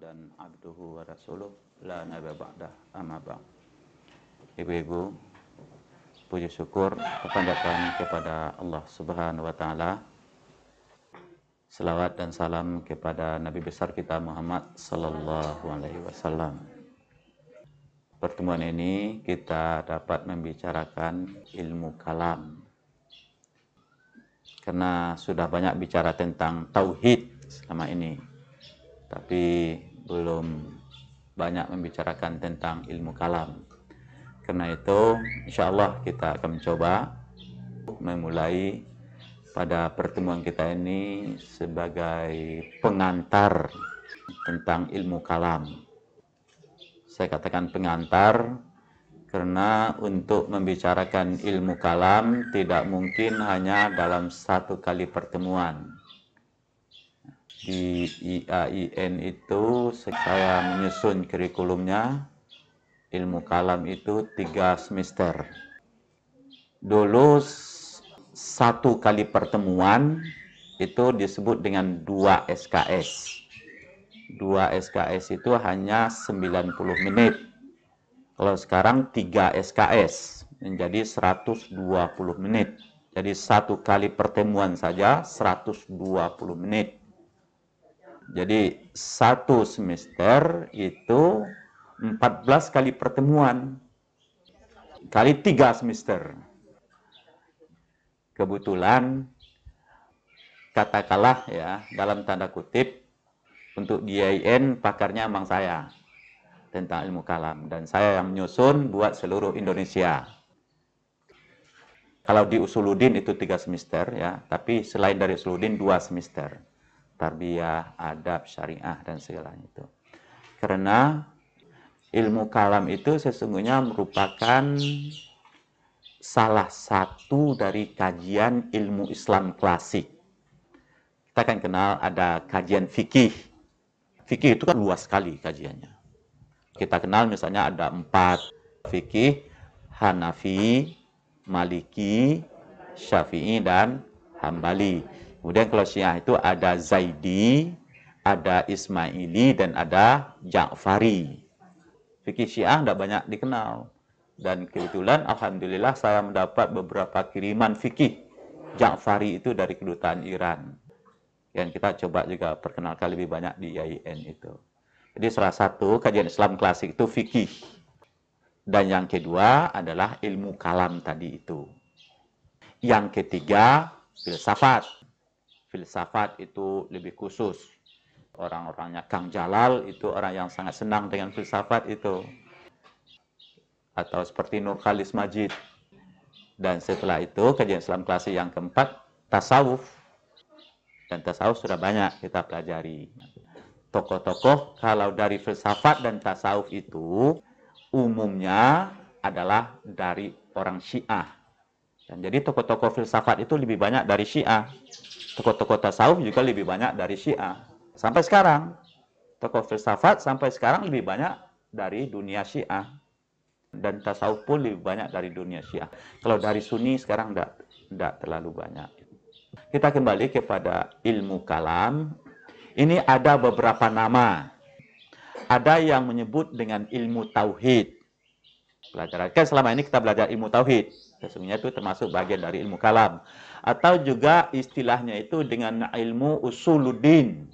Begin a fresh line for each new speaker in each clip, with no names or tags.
dan abduhu wa rasuluh la nabiyya ba'dah amma ba'd. Ibu-ibu, puji syukur kepanjatkan kepada Allah Subhanahu wa taala. Selawat dan salam kepada Nabi besar kita Muhammad sallallahu alaihi wasallam. Pertemuan ini kita dapat membicarakan ilmu kalam. Karena sudah banyak bicara tentang tauhid selama ini. Tapi belum banyak membicarakan tentang ilmu kalam. Karena itu, insya Allah kita akan mencoba memulai pada pertemuan kita ini sebagai pengantar tentang ilmu kalam. Saya katakan pengantar karena untuk membicarakan ilmu kalam tidak mungkin hanya dalam satu kali pertemuan. Di IAIN itu saya menyusun kurikulumnya, ilmu kalam itu 3 semester. Dulu satu kali pertemuan itu disebut dengan 2 SKS. 2 SKS itu hanya 90 menit. Kalau sekarang 3 SKS menjadi 120 menit. Jadi satu kali pertemuan saja 120 menit. Jadi satu semester itu 14 kali pertemuan. Kali 3 semester. Kebetulan, katakanlah ya, dalam tanda kutip, untuk di IAIN pakarnya memang saya tentang ilmu kalam. Dan saya yang menyusun buat seluruh Indonesia. Kalau di Usuluddin itu 3 semester ya, tapi selain dari Usuluddin 2 semester. Tarbiyah, adab, syariah, dan segalanya itu. Karena ilmu kalam itu sesungguhnya merupakan salah satu dari kajian ilmu Islam klasik. Kita kan kenal ada kajian fikih. Fikih itu kan luas sekali kajiannya. Kita kenal misalnya ada 4 fikih, Hanafi, Maliki, Syafi'i, dan Hambali. Kemudian kalau Syiah itu ada Zaidi, ada Ismaili, dan ada Ja'fari. Fikih Syiah tidak banyak dikenal. Dan kebetulan Alhamdulillah saya mendapat beberapa kiriman fikih Ja'fari itu dari kedutaan Iran. Yang kita coba juga perkenalkan lebih banyak di IAIN itu. Jadi salah satu kajian Islam klasik itu fikih. Dan yang kedua adalah ilmu kalam tadi itu. Yang ketiga, filsafat. Filsafat itu lebih khusus. Orang-orangnya Kang Jalal itu orang yang sangat senang dengan filsafat itu. Atau seperti Nur Khalis Majid. Dan setelah itu, kajian Islam klasik yang keempat, tasawuf. Dan tasawuf sudah banyak kita pelajari. Tokoh-tokoh kalau dari filsafat dan tasawuf itu umumnya adalah dari orang Syiah. Dan jadi tokoh-tokoh filsafat itu lebih banyak dari Syiah. Tokoh-tokoh tasawuf juga lebih banyak dari Syiah. Sampai sekarang, tokoh filsafat sampai sekarang lebih banyak dari dunia Syiah. Dan tasawuf pun lebih banyak dari dunia Syiah. Kalau dari Sunni sekarang tidak terlalu banyak. Kita kembali kepada ilmu kalam. Ini ada beberapa nama. Ada yang menyebut dengan ilmu tauhid. Pelajaran kan selama ini kita belajar ilmu tauhid. Sesungguhnya itu termasuk bagian dari ilmu kalam. Atau juga istilahnya itu dengan ilmu usuluddin.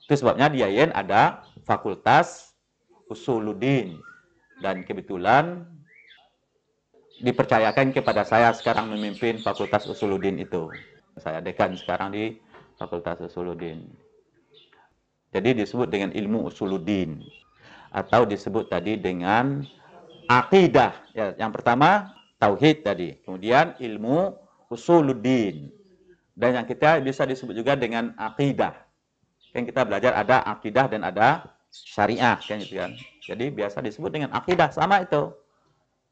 Itu sebabnya di IAIN ada fakultas usuluddin. Dan kebetulan dipercayakan kepada saya sekarang memimpin fakultas usuluddin itu. Saya dekan sekarang di fakultas usuluddin. Jadi disebut dengan ilmu usuluddin. Atau disebut tadi dengan akidah. Ya, yang pertama tauhid tadi. Kemudian ilmu usuluddin. Dan yang kita bisa disebut juga dengan akidah. Kan kita belajar ada akidah dan ada syariah kan gitu kan. Jadi biasa disebut dengan akidah, sama itu.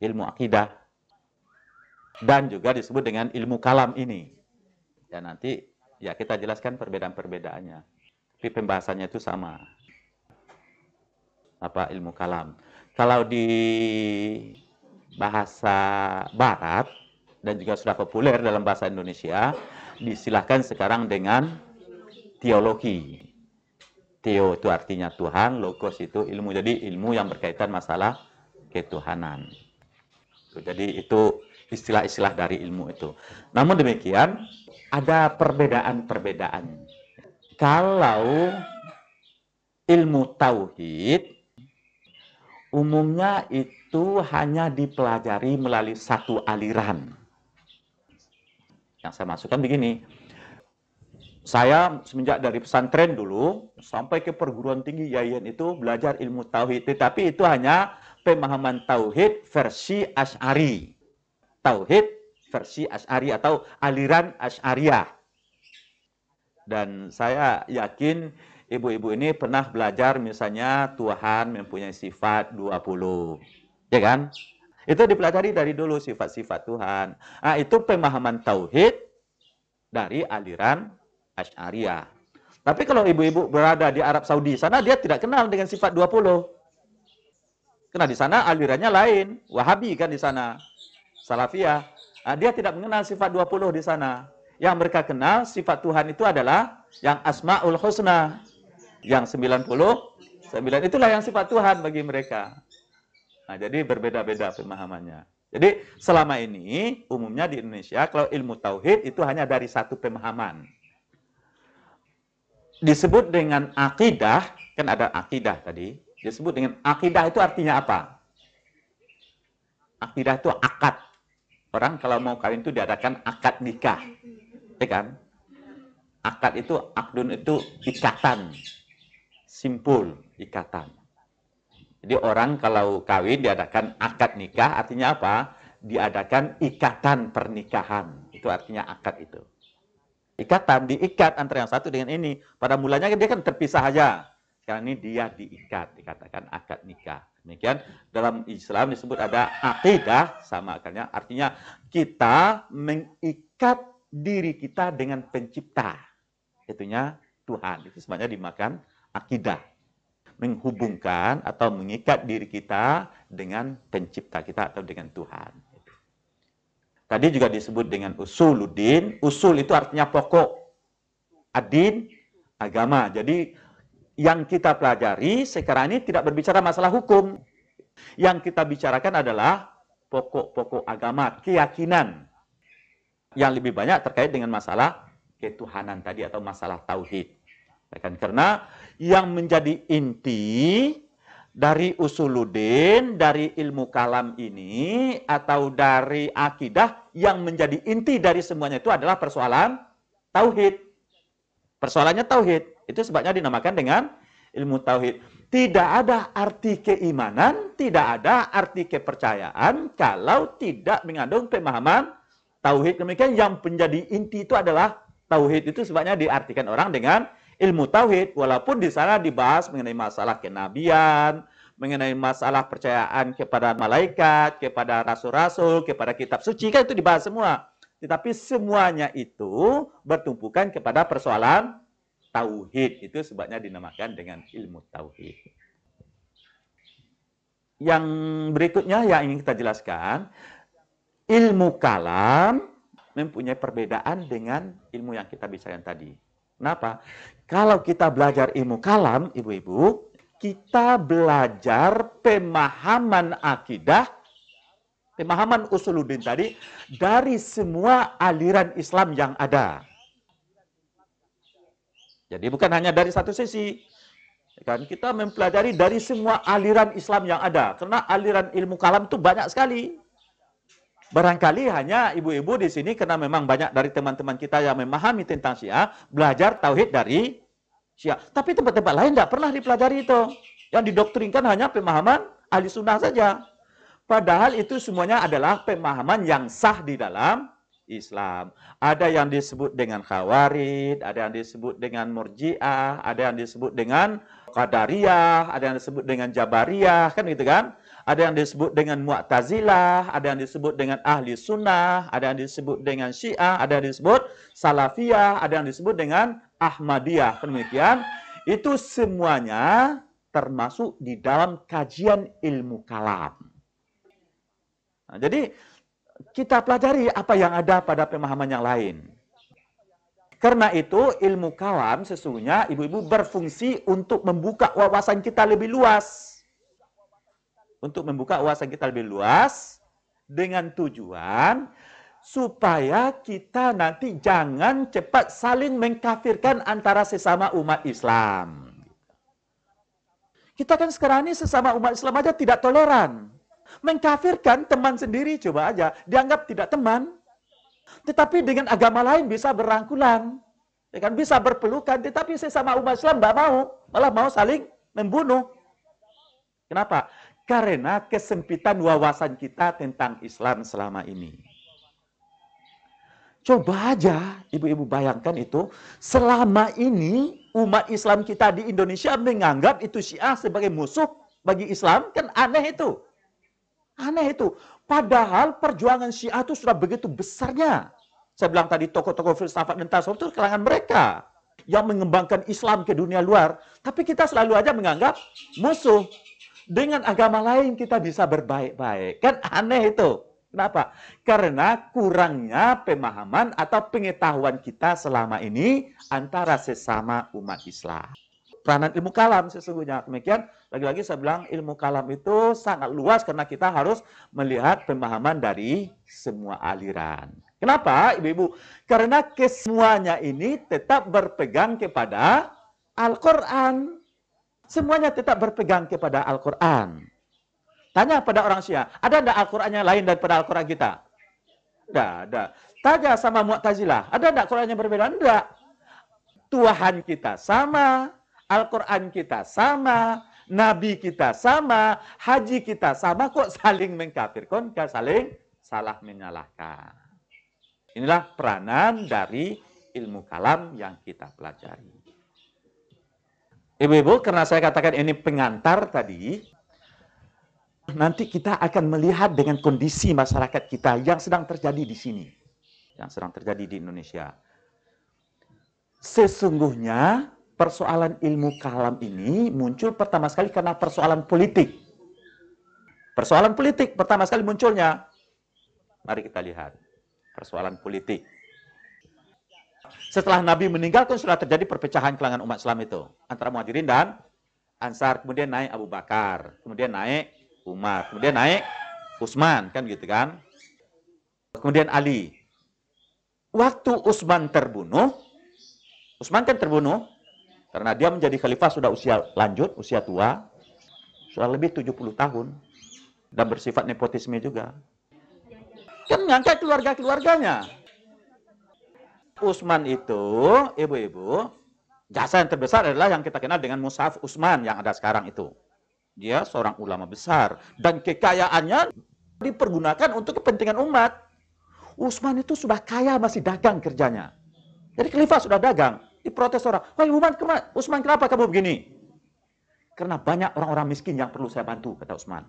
Ilmu akidah. Dan juga disebut dengan ilmu kalam ini. Dan nanti ya kita jelaskan perbedaan-perbedaannya. Tapi pembahasannya itu sama. Apa ilmu kalam. Kalau di bahasa barat dan juga sudah populer dalam bahasa Indonesia, disilahkan sekarang dengan teologi. Theo itu artinya Tuhan, logos itu ilmu. Jadi ilmu yang berkaitan masalah ketuhanan. Jadi itu istilah-istilah dari ilmu itu. Namun demikian, ada perbedaan-perbedaan. Kalau ilmu tauhid, umumnya itu hanya dipelajari melalui satu aliran. Yang saya masukkan begini, saya semenjak dari pesantren dulu sampai ke perguruan tinggi yayan itu belajar ilmu tauhid, tetapi itu hanya pemahaman tauhid versi Asy'ari. Tauhid versi Asy'ari atau aliran Asy'ariyah. Dan saya yakin ibu-ibu ini pernah belajar misalnya Tuhan mempunyai sifat 20. Ya kan? Itu dipelajari dari dulu sifat-sifat Tuhan. Nah, itu pemahaman tauhid dari aliran Asy'ariyah. Tapi kalau ibu-ibu berada di Arab Saudi sana, dia tidak kenal dengan sifat 20. Karena di sana alirannya lain. Wahabi kan di sana. Salafiyah. Nah, dia tidak mengenal sifat 20 di sana. Yang mereka kenal sifat Tuhan itu adalah yang Asma'ul Husna. Yang 99 itulah yang sifat Tuhan bagi mereka. Nah, jadi berbeda-beda pemahamannya. Jadi selama ini umumnya di Indonesia kalau ilmu tauhid itu hanya dari satu pemahaman. Disebut dengan akidah, kan ada akidah tadi. Disebut dengan akidah itu artinya apa? Akidah itu akad. Orang kalau mau kawin itu diadakan akad nikah. Ya kan? Akad itu, akdun itu ikatan. Simpul, ikatan. Jadi orang kalau kawin diadakan akad nikah, artinya apa? Diadakan ikatan pernikahan. Itu artinya akad itu. Ikatan, diikat antara yang satu dengan ini. Pada mulanya dia kan terpisah aja. Sekarang ini dia diikat, dikatakan akad nikah. Demikian dalam Islam disebut ada akidah, sama akarnya. Artinya kita mengikat diri kita dengan pencipta. Itunya Tuhan. Itu sebenarnya dimakan akidah. Menghubungkan atau mengikat diri kita dengan pencipta kita atau dengan Tuhan. Tadi juga disebut dengan usuluddin. Usul itu artinya pokok. Adin, agama. Jadi yang kita pelajari sekarang ini tidak berbicara masalah hukum. Yang kita bicarakan adalah pokok-pokok agama, keyakinan. Yang lebih banyak terkait dengan masalah ketuhanan tadi atau masalah tauhid. Karena yang menjadi inti dari usuluddin, dari ilmu kalam ini, atau dari akidah, yang menjadi inti dari semuanya itu adalah persoalan tauhid. Persoalannya tauhid. Itu sebabnya dinamakan dengan ilmu tauhid. Tidak ada arti keimanan, tidak ada arti kepercayaan, kalau tidak mengandung pemahaman tauhid. Demikian yang menjadi inti itu adalah tauhid. Itu sebabnya diartikan orang dengan ilmu tauhid, walaupun di sana dibahas mengenai masalah kenabian, mengenai masalah percayaan kepada malaikat, kepada rasul-rasul, kepada kitab suci, kan itu dibahas semua. Tetapi semuanya itu bertumpukan kepada persoalan tauhid. Itu sebabnya dinamakan dengan ilmu tauhid. Yang berikutnya yang ingin kita jelaskan, ilmu kalam mempunyai perbedaan dengan ilmu yang kita bicarakan tadi. Kenapa? Kalau kita belajar ilmu kalam, ibu-ibu, kita belajar pemahaman akidah, pemahaman usuluddin tadi, dari semua aliran Islam yang ada. Jadi bukan hanya dari satu sisi. Kan kita mempelajari dari semua aliran Islam yang ada. Karena aliran ilmu kalam itu banyak sekali. Barangkali hanya ibu-ibu di sini, karena memang banyak dari teman-teman kita yang memahami tentang Syiah, belajar tauhid dari Syiah. Tapi tempat-tempat lain tidak pernah dipelajari itu. Yang didoktrinkan hanya pemahaman ahli sunnah saja. Padahal itu semuanya adalah pemahaman yang sah di dalam Islam. Ada yang disebut dengan Khawarid, ada yang disebut dengan Murji'ah, ada yang disebut dengan Qadariyah, ada yang disebut dengan Jabariyah, kan gitu kan? Ada yang disebut dengan Mu'tazilah, ada yang disebut dengan Ahli Sunnah, ada yang disebut dengan Syiah, ada yang disebut Salafiyah, ada yang disebut dengan Ahmadiyah. Demikian, itu semuanya termasuk di dalam kajian ilmu kalam. Nah, jadi kita pelajari apa yang ada pada pemahaman yang lain. Karena itu ilmu kalam sesungguhnya ibu-ibu berfungsi untuk membuka wawasan kita lebih luas. Untuk membuka wawasan kita lebih luas dengan tujuan supaya kita nanti jangan cepat saling mengkafirkan antara sesama umat Islam. Kita kan sekarang ini sesama umat Islam aja tidak toleran. Mengkafirkan teman sendiri coba aja, dianggap tidak teman. Tetapi dengan agama lain bisa berangkulan. Ya kan, bisa berpelukan, tetapi sesama umat Islam tidak mau. Malah mau saling membunuh. Kenapa? Karena kesempitan wawasan kita tentang Islam selama ini. Coba aja ibu-ibu bayangkan itu, selama ini umat Islam kita di Indonesia menganggap itu Syiah sebagai musuh bagi Islam, kan aneh itu. Aneh itu. Padahal perjuangan Syiah itu sudah begitu besarnya. Saya bilang tadi tokoh-tokoh filsafat dan tasawuf itu kalangan mereka yang mengembangkan Islam ke dunia luar. Tapi kita selalu aja menganggap musuh. Dengan agama lain kita bisa berbaik-baik. Kan aneh itu. Kenapa? Karena kurangnya pemahaman atau pengetahuan kita selama ini antara sesama umat Islam. Peranan ilmu kalam sesungguhnya. Demikian, lagi-lagi saya bilang ilmu kalam itu sangat luas karena kita harus melihat pemahaman dari semua aliran. Kenapa, ibu-ibu? Karena kesemuanya ini tetap berpegang kepada Al-Quran. Semuanya tetap berpegang kepada Al-Quran. Tanya pada orang Syiah, ada enggak Al-Quran yang lain daripada Al-Quran kita? Enggak ada. Tanya sama Mu'tazilah, ada enggak Quran yang berbeda? Enggak. Tuhan kita sama, Al-Quran kita sama, Nabi kita sama, haji kita sama, kok saling mengkafirkan, saling salah menyalahkan. Inilah peranan dari ilmu kalam yang kita pelajari. Ibu-ibu, karena saya katakan ini pengantar tadi, nanti kita akan melihat dengan kondisi masyarakat kita yang sedang terjadi di sini. Yang sedang terjadi di Indonesia. Sesungguhnya persoalan ilmu kalam ini muncul pertama sekali karena persoalan politik. Persoalan politik pertama sekali munculnya. Mari kita lihat. Persoalan politik. Setelah Nabi meninggal kan sudah terjadi perpecahan kalangan umat Islam itu. Antara Muhajirin dan Ansar. Kemudian naik Abu Bakar. Kemudian naik Umar, kemudian naik Utsman, kan gitu kan. Kemudian Ali. Waktu Utsman terbunuh, Utsman kan terbunuh, karena dia menjadi khalifah sudah usia lanjut, usia tua, sudah lebih 70 tahun, dan bersifat nepotisme juga. Kan ngangkat keluarga-keluarganya. Utsman itu, ibu-ibu, jasa yang terbesar adalah yang kita kenal dengan Mushaf Utsman yang ada sekarang itu. Dia seorang ulama besar. Dan kekayaannya dipergunakan untuk kepentingan umat. Utsman itu sudah kaya, masih dagang kerjanya. Jadi khalifah sudah dagang. Diprotes orang. Wah, Utsman, kenapa kamu begini? Karena banyak orang-orang miskin yang perlu saya bantu, kata Utsman.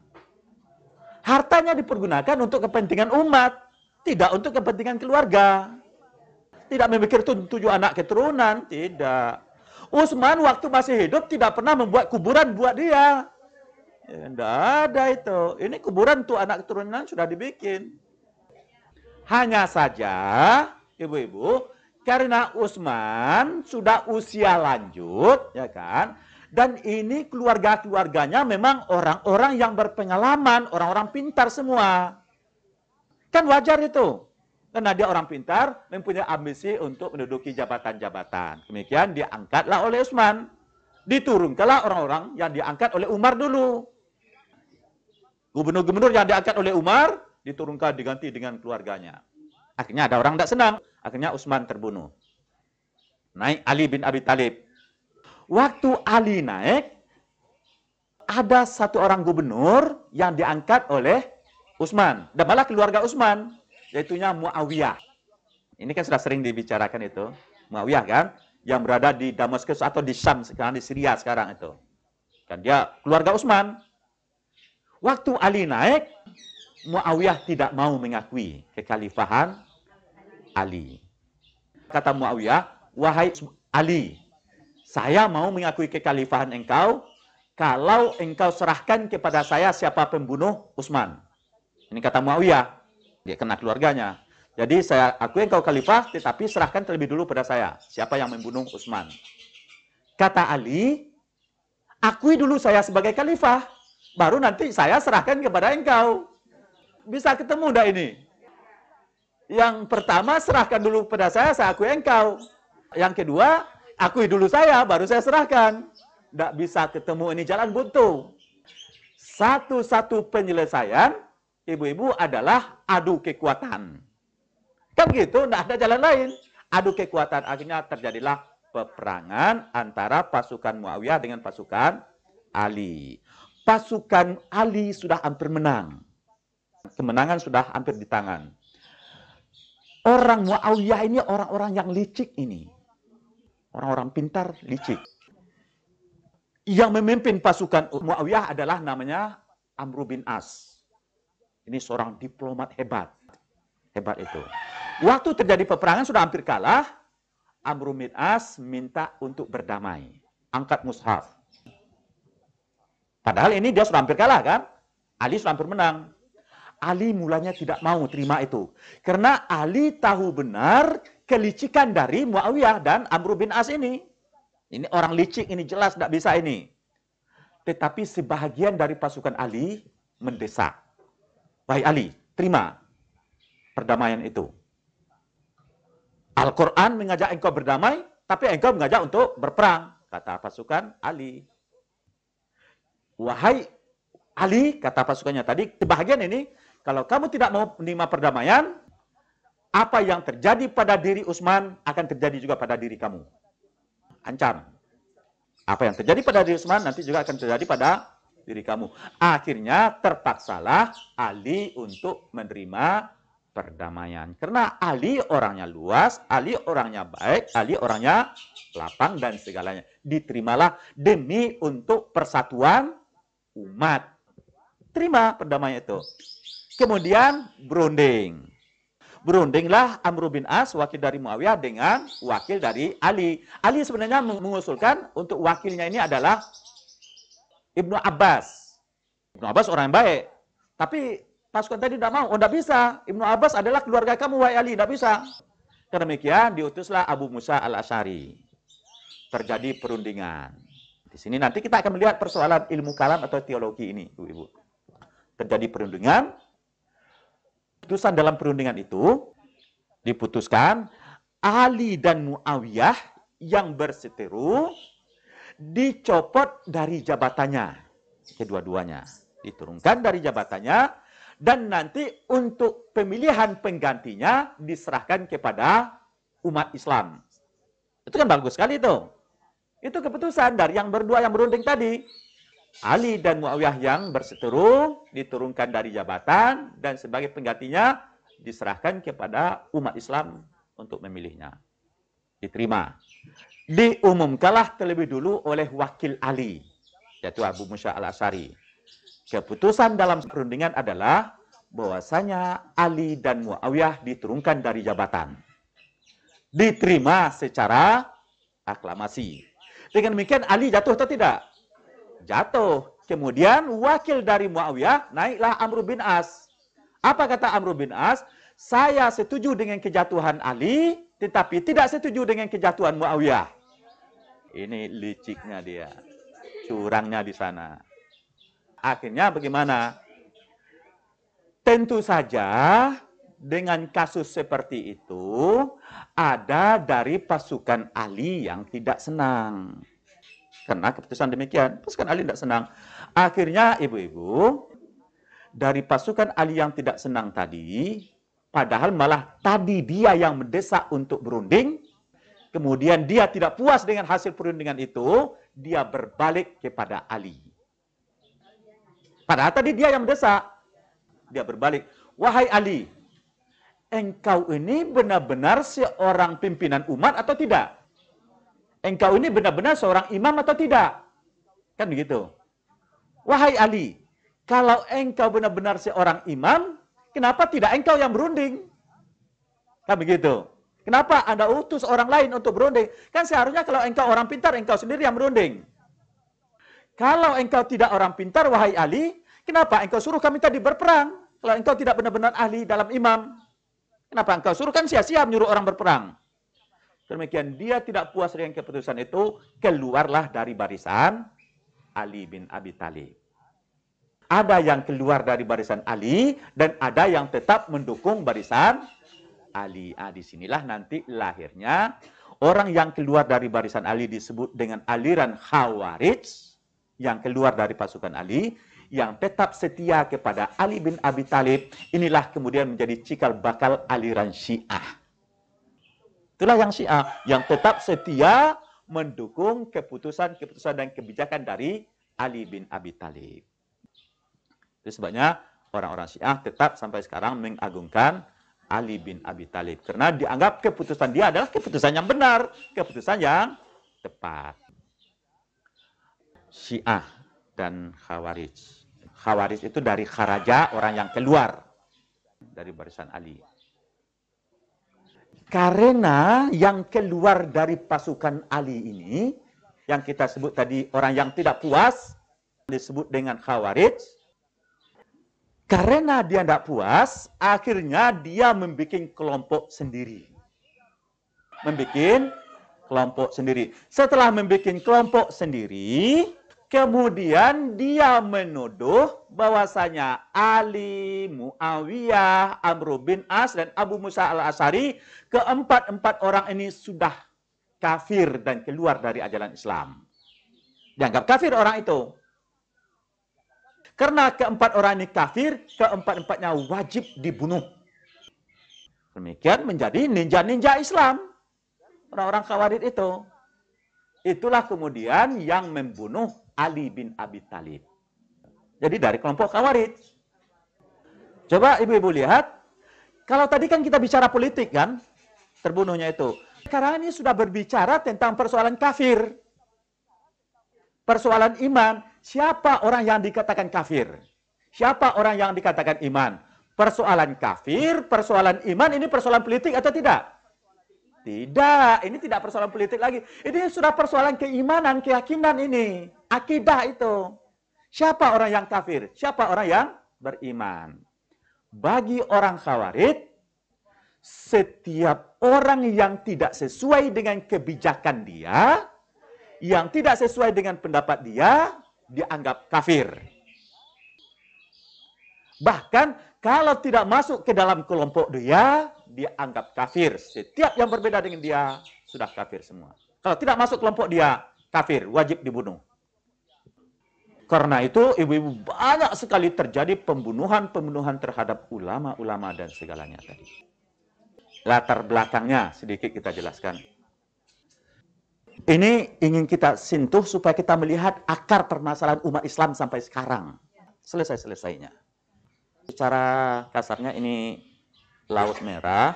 Hartanya dipergunakan untuk kepentingan umat. Tidak untuk kepentingan keluarga. Tidak memikir 7 anak keturunan. Tidak. Utsman waktu masih hidup tidak pernah membuat kuburan buat dia. Ya, enggak ada itu. Ini kuburan tuh anak keturunan sudah dibikin. Hanya saja, ibu-ibu, karena Utsman sudah usia lanjut, ya kan? Dan ini keluarga-keluarganya memang orang-orang yang berpengalaman, orang-orang pintar semua. Kan wajar itu. Karena dia orang pintar, mempunyai ambisi untuk menduduki jabatan-jabatan. Demikian diangkatlah oleh Utsman. Diturunkanlah orang-orang yang diangkat oleh Umar dulu. Gubernur-gubernur yang diangkat oleh Umar, diturunkan, diganti dengan keluarganya. Akhirnya ada orang tidak senang. Akhirnya Utsman terbunuh. Naik Ali bin Abi Thalib. Waktu Ali naik, ada satu orang gubernur yang diangkat oleh Utsman. Dan malah keluarga Utsman, yaitunya Muawiyah. Ini kan sudah sering dibicarakan itu. Muawiyah kan, yang berada di Damaskus atau di Syam, sekarang di Syria sekarang itu. Kan dia keluarga Utsman. Waktu Ali naik, Muawiyah tidak mau mengakui kekhalifahan Ali. Kata Muawiyah, wahai Ali, saya mau mengakui kekhalifahan engkau kalau engkau serahkan kepada saya siapa pembunuh Utsman. Ini kata Muawiyah, dia kena keluarganya. Jadi saya akui engkau khalifah, tetapi serahkan terlebih dulu pada saya. Siapa yang membunuh Utsman? Kata Ali, akui dulu saya sebagai khalifah, baru nanti saya serahkan kepada engkau. Bisa ketemu enggak ini? Yang pertama, serahkan dulu pada saya akui engkau. Yang kedua, akui dulu saya, baru saya serahkan. Enggak bisa ketemu, ini jalan buntu. Satu-satu penyelesaian, ibu-ibu, adalah adu kekuatan. Kan gitu, enggak ada jalan lain. Adu kekuatan, akhirnya terjadilah peperangan antara pasukan Muawiyah dengan pasukan Ali. Pasukan Ali sudah hampir menang. Kemenangan sudah hampir di tangan. Orang Muawiyah ini orang-orang yang licik ini. Orang-orang pintar, licik. Yang memimpin pasukan Muawiyah adalah namanya Amr bin As. Ini seorang diplomat hebat. Hebat itu. Waktu terjadi peperangan sudah hampir kalah, Amr bin As minta untuk berdamai. Angkat mushaf. Padahal ini dia sudah hampir kalah kan? Ali sudah hampir menang. Ali mulanya tidak mau terima itu. Karena Ali tahu benar kelicikan dari Muawiyah dan Amr bin As ini. Ini orang licik, ini jelas tidak bisa ini. Tetapi sebahagian dari pasukan Ali mendesak. Wahai Ali, terima perdamaian itu. Al-Quran mengajak engkau berdamai, tapi engkau mengajak untuk berperang, kata pasukan Ali. Wahai Ali, kata pasukannya tadi, sebahagian ini, kalau kamu tidak mau menerima perdamaian, apa yang terjadi pada diri Utsman akan terjadi juga pada diri kamu. Ancam. Apa yang terjadi pada diri Utsman nanti juga akan terjadi pada diri kamu. Akhirnya terpaksalah Ali untuk menerima perdamaian. Karena Ali orangnya luas, Ali orangnya baik, Ali orangnya lapang dan segalanya. Diterimalah demi untuk persatuan umat. Terima perdamaian itu. Kemudian berunding. Berundinglah Amr bin As, wakil dari Muawiyah, dengan wakil dari Ali. Ali sebenarnya mengusulkan untuk wakilnya ini adalah Ibnu Abbas. Ibnu Abbas orang yang baik. Tapi pasukan tadi tidak mau. Oh, tidak bisa. Ibnu Abbas adalah keluarga kamu, wahai Ali. Tidak bisa. Karena demikian, diutuslah Abu Musa al-Asy'ari. Terjadi perundingan. Di sini nanti kita akan melihat persoalan ilmu kalam atau teologi ini, Ibu-ibu. Terjadi perundingan. Putusan dalam perundingan itu diputuskan Ali dan Muawiyah yang berseteru dicopot dari jabatannya. Kedua-duanya diturunkan dari jabatannya dan nanti untuk pemilihan penggantinya diserahkan kepada umat Islam. Itu kan bagus sekali itu. Itu keputusan dari yang berdua yang berunding tadi. Ali dan Muawiyah yang berseteru diturunkan dari jabatan dan sebagai penggantinya diserahkan kepada umat Islam untuk memilihnya. Diterima. Diumumkanlah terlebih dulu oleh wakil Ali, yaitu Abu Musa al-Asy'ari. Keputusan dalam perundingan adalah bahwasanya Ali dan Muawiyah diturunkan dari jabatan. Diterima secara aklamasi. Dengan demikian Ali jatuh atau tidak? Jatuh. Kemudian wakil dari Muawiyah naiklah Amr bin As. Apa kata Amr bin As? Saya setuju dengan kejatuhan Ali, tetapi tidak setuju dengan kejatuhan Muawiyah. Ini liciknya dia. Curangnya di sana. Akhirnya bagaimana? Tentu saja dengan kasus seperti itu ada dari pasukan Ali yang tidak senang. Karena keputusan demikian, pasukan Ali tidak senang. Akhirnya ibu-ibu, dari pasukan Ali yang tidak senang tadi, padahal malah tadi dia yang mendesak untuk berunding, kemudian dia tidak puas dengan hasil perundingan itu, dia berbalik kepada Ali. Padahal tadi dia yang mendesak, dia berbalik. Wahai Ali, engkau ini benar-benar seorang pimpinan umat atau tidak? Engkau ini benar-benar seorang imam atau tidak? Kan begitu. Wahai Ali, kalau engkau benar-benar seorang imam, kenapa tidak engkau yang berunding? Kan begitu. Kenapa Anda utus orang lain untuk berunding? Kan seharusnya kalau engkau orang pintar, engkau sendiri yang berunding. Kalau engkau tidak orang pintar, wahai Ali, kenapa engkau suruh kami tadi berperang? Kalau engkau tidak benar-benar ahli dalam imam. Kenapa engkau suruh? Kan sia-sia menyuruh orang berperang. Demikian dia tidak puas dengan keputusan itu, keluarlah dari barisan Ali bin Abi Thalib. Ada yang keluar dari barisan Ali dan ada yang tetap mendukung barisan Ali. Di sinilah nanti lahirnya orang yang keluar dari barisan Ali disebut dengan aliran Khawarij, yang keluar dari pasukan Ali, yang tetap setia kepada Ali bin Abi Thalib. Inilah kemudian menjadi cikal bakal aliran Syiah. Itulah yang Syiah, yang tetap setia mendukung keputusan-keputusan dan kebijakan dari Ali bin Abi Thalib. Itu sebabnya orang-orang Syiah tetap sampai sekarang mengagungkan Ali bin Abi Thalib. Karena dianggap keputusan dia adalah keputusan yang benar, keputusan yang tepat. Syiah dan Khawarij. Khawarij itu dari kharaja, orang yang keluar dari barisan Ali. Karena yang keluar dari pasukan Ali ini, yang kita sebut tadi orang yang tidak puas, disebut dengan Khawarij. Karena dia tidak puas, akhirnya dia membuat kelompok sendiri. Membuat kelompok sendiri. Setelah membuat kelompok sendiri, kemudian dia menuduh bahwasanya Ali, Muawiyah, Amr bin As, dan Abu Musa al-Asy'ari, keempat-empat orang ini sudah kafir dan keluar dari ajaran Islam. Dianggap kafir orang itu. Karena keempat orang ini kafir, keempat-empatnya wajib dibunuh. Demikian menjadi ninja-ninja Islam. Orang-orang Khawarij itu. Itulah kemudian yang membunuh Ali bin Abi Thalib. Jadi dari kelompok Khawarij. Coba ibu-ibu lihat. Kalau tadi kan kita bicara politik kan. Terbunuhnya itu. Sekarang ini sudah berbicara tentang persoalan kafir. Persoalan iman. Siapa orang yang dikatakan kafir? Siapa orang yang dikatakan iman? Persoalan kafir, persoalan iman, ini persoalan politik atau tidak? Tidak, ini tidak persoalan politik lagi. Ini sudah persoalan keimanan, keyakinan ini. Akidah itu. Siapa orang yang kafir? Siapa orang yang beriman? Bagi orang Khawarij, setiap orang yang tidak sesuai dengan kebijakan dia, yang tidak sesuai dengan pendapat dia, dianggap kafir. Bahkan kalau tidak masuk ke dalam kelompok dia, dianggap kafir. Setiap yang berbeda dengan dia, sudah kafir semua. Kalau tidak masuk kelompok dia, kafir, wajib dibunuh. Karena itu, ibu-ibu, banyak sekali terjadi pembunuhan-pembunuhan terhadap ulama-ulama dan segalanya tadi. Latar belakangnya sedikit kita jelaskan. Ini ingin kita sentuh supaya kita melihat akar permasalahan umat Islam sampai sekarang. Selesai-selesainya. Secara kasarnya ini Laut Merah,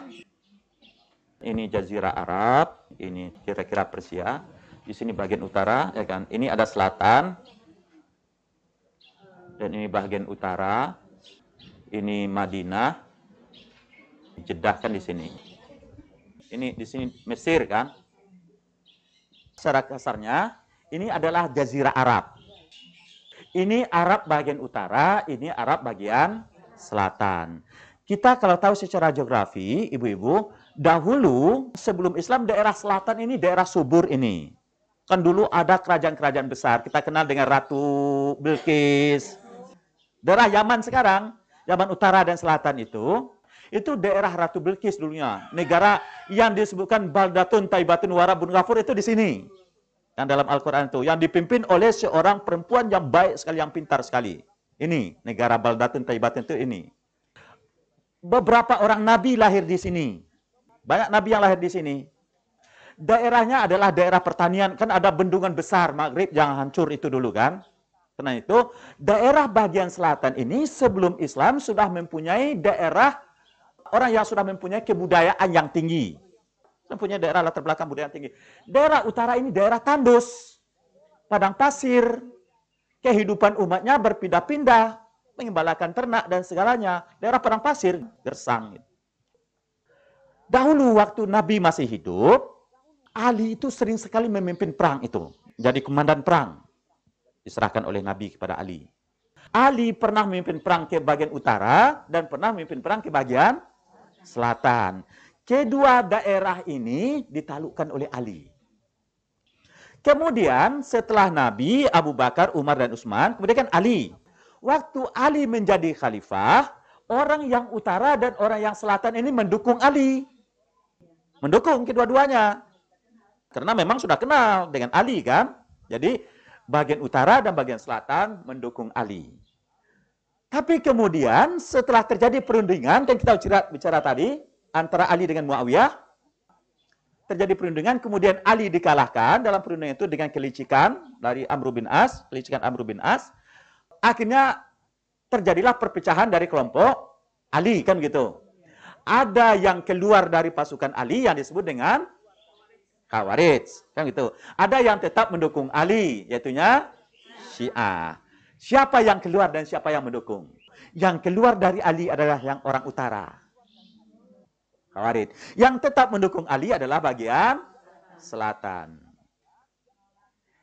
ini Jazirah Arab, ini kira-kira Persia, di sini bagian utara, ya kan? Ini ada selatan, dan ini bagian utara, ini Madinah, Jeddah kan di sini. Ini di sini Mesir kan? Secara kasarnya, ini adalah Jazirah Arab. Ini Arab bagian utara, ini Arab bagian selatan. Kita kalau tahu secara geografi, ibu-ibu, dahulu sebelum Islam daerah selatan ini daerah subur ini. Kan dulu ada kerajaan-kerajaan besar. Kita kenal dengan Ratu Bilqis. Daerah Yaman sekarang, Yaman utara dan selatan itu daerah Ratu Bilqis dulunya. Negara yang disebutkan Baldatun, Taibatun, Warabun, Ghafur itu di sini. Yang dalam Al-Quran itu. Yang dipimpin oleh seorang perempuan yang baik sekali, yang pintar sekali. Ini, negara Baldatun, Taibatun itu ini. Beberapa orang nabi lahir di sini. Banyak nabi yang lahir di sini. Daerahnya adalah daerah pertanian. Kan ada bendungan besar, Maghrib yang hancur itu dulu kan. Karena itu, daerah bagian selatan ini sebelum Islam sudah mempunyai daerah orang yang sudah mempunyai kebudayaan yang tinggi. Mempunyai daerah latar belakang budaya yang tinggi. Daerah utara ini daerah tandus. Padang pasir. Kehidupan umatnya berpindah-pindah. Mengembalakan ternak dan segalanya. Daerah padang pasir. Gersang. Dahulu waktu Nabi masih hidup, Ali itu sering sekali memimpin perang itu. Jadi komandan perang. Diserahkan oleh Nabi kepada Ali. Ali pernah memimpin perang ke bagian utara dan pernah memimpin perang ke bagian selatan. Kedua daerah ini ditaklukkan oleh Ali. Kemudian setelah Nabi, Abu Bakar, Umar, dan Utsman, kemudian kan Ali. Waktu Ali menjadi khalifah, orang yang utara dan orang yang selatan ini mendukung Ali. Mendukung kedua-duanya. Karena memang sudah kenal dengan Ali kan. Jadi bagian utara dan bagian selatan mendukung Ali. Tapi kemudian setelah terjadi perundingan, yang kita bicara tadi, antara Ali dengan Muawiyah, terjadi perundingan, kemudian Ali dikalahkan dalam perundingan itu dengan kelicikan dari Amr bin As, kelicikan Amr bin As. Akhirnya terjadilah perpecahan dari kelompok Ali, kan gitu. Ada yang keluar dari pasukan Ali yang disebut dengan Khawarij, kan gitu. Ada yang tetap mendukung Ali, yaitunya Syiah. Siapa yang keluar dan siapa yang mendukung? Yang keluar dari Ali adalah yang orang utara, Khawarij. Yang tetap mendukung Ali adalah bagian selatan.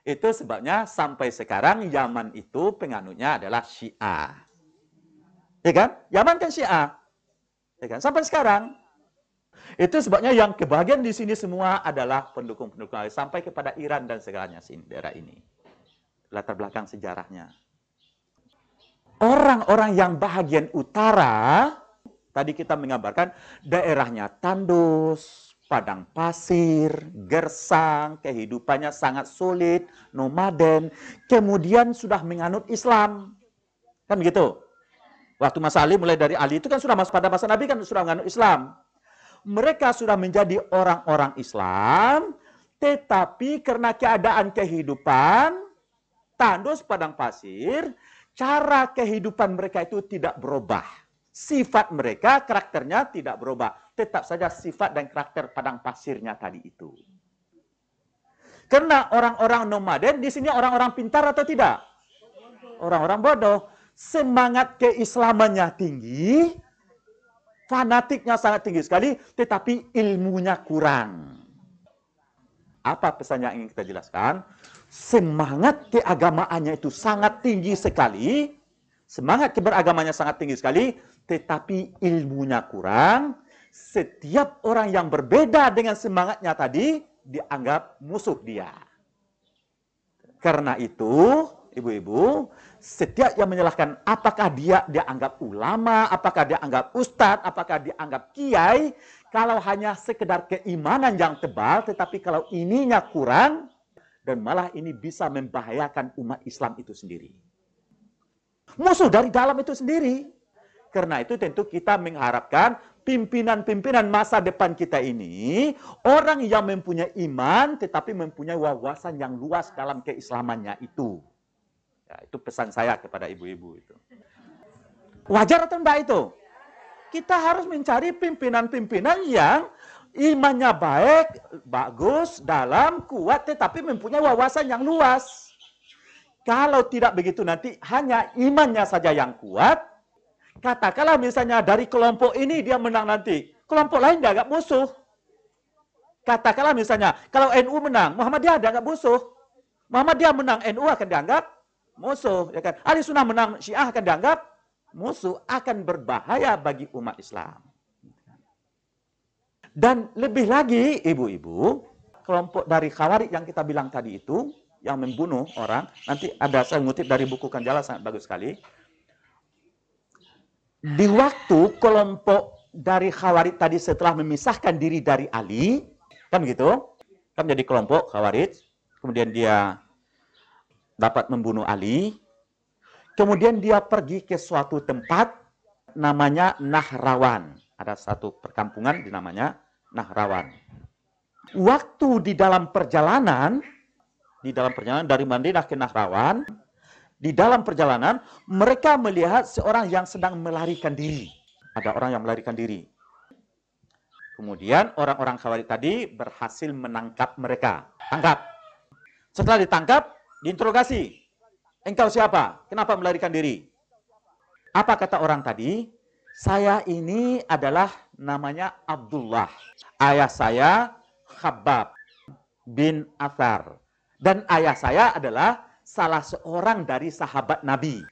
Itu sebabnya sampai sekarang Yaman itu penganutnya adalah Syiah. Ya kan? Yaman kan Syiah. Ya kan? Sampai sekarang. Itu sebabnya yang kebagian di sini semua adalah pendukung-pendukung Ali. Sampai kepada Iran dan segalanya daerah ini. Latar belakang sejarahnya. Orang-orang yang bahagian utara, tadi kita menggambarkan daerahnya tandus, padang pasir, gersang, kehidupannya sangat sulit, nomaden, kemudian sudah menganut Islam. Kan begitu? Waktu masa Ali, mulai dari Ali itu kan sudah masuk pada masa Nabi kan sudah menganut Islam. Mereka sudah menjadi orang-orang Islam, tetapi karena keadaan kehidupan, tandus padang pasir, cara kehidupan mereka itu tidak berubah. Sifat mereka, karakternya tidak berubah. Tetap saja sifat dan karakter padang pasirnya tadi itu. Karena orang-orang nomaden, di sini orang-orang pintar atau tidak? Orang-orang bodoh. Semangat keislamannya tinggi, fanatiknya sangat tinggi sekali, tetapi ilmunya kurang. Apa pesan yang ingin kita jelaskan? Semangat keagamaannya itu sangat tinggi sekali, semangat keberagamannya sangat tinggi sekali, tetapi ilmunya kurang. Setiap orang yang berbeda dengan semangatnya tadi, dianggap musuh dia. Karena itu, ibu-ibu, setiap yang menyalahkan apakah dia dianggap ulama, apakah dia anggap ustadz, apakah dia anggap kiai, kalau hanya sekedar keimanan yang tebal, tetapi kalau ininya kurang, dan malah ini bisa membahayakan umat Islam itu sendiri. Musuh dari dalam itu sendiri. Karena itu tentu kita mengharapkan pimpinan-pimpinan masa depan kita ini, orang yang mempunyai iman, tetapi mempunyai wawasan yang luas dalam keislamannya itu. Ya, itu pesan saya kepada ibu-ibu itu. Wajar atau enggak itu? Kita harus mencari pimpinan-pimpinan yang imannya baik, bagus, dalam, kuat, tetapi mempunyai wawasan yang luas. Kalau tidak begitu nanti hanya imannya saja yang kuat, katakanlah misalnya dari kelompok ini dia menang nanti, kelompok lain dianggap musuh. Katakanlah misalnya, kalau NU menang, Muhammadiyah dianggap musuh. Muhammadiyah menang, NU akan dianggap musuh, ya kan? Ahli Sunnah menang, Syiah akan dianggap musuh, akan berbahaya bagi umat Islam. Dan lebih lagi, ibu-ibu, kelompok dari Khawarij yang kita bilang tadi itu, yang membunuh orang, nanti ada saya ngutip dari buku Kanjala sangat bagus sekali. Di waktu kelompok dari Khawarij tadi setelah memisahkan diri dari Ali, kan gitu, kan menjadi kelompok Khawarij, kemudian dia dapat membunuh Ali. Kemudian dia pergi ke suatu tempat namanya Nahrawan. Ada satu perkampungan di namanya Nahrawan. Waktu di dalam perjalanan dari Madinah ke Nahrawan, di dalam perjalanan mereka melihat seorang yang sedang melarikan diri. Ada orang yang melarikan diri. Kemudian orang-orang Khawarij tadi berhasil menangkap mereka. Tangkap. Setelah ditangkap, diinterogasi. Engkau siapa? Kenapa melarikan diri? Apa kata orang tadi? Saya ini adalah namanya Abdullah. Ayah saya Khabbab bin Athar. Dan ayah saya adalah salah seorang dari sahabat Nabi.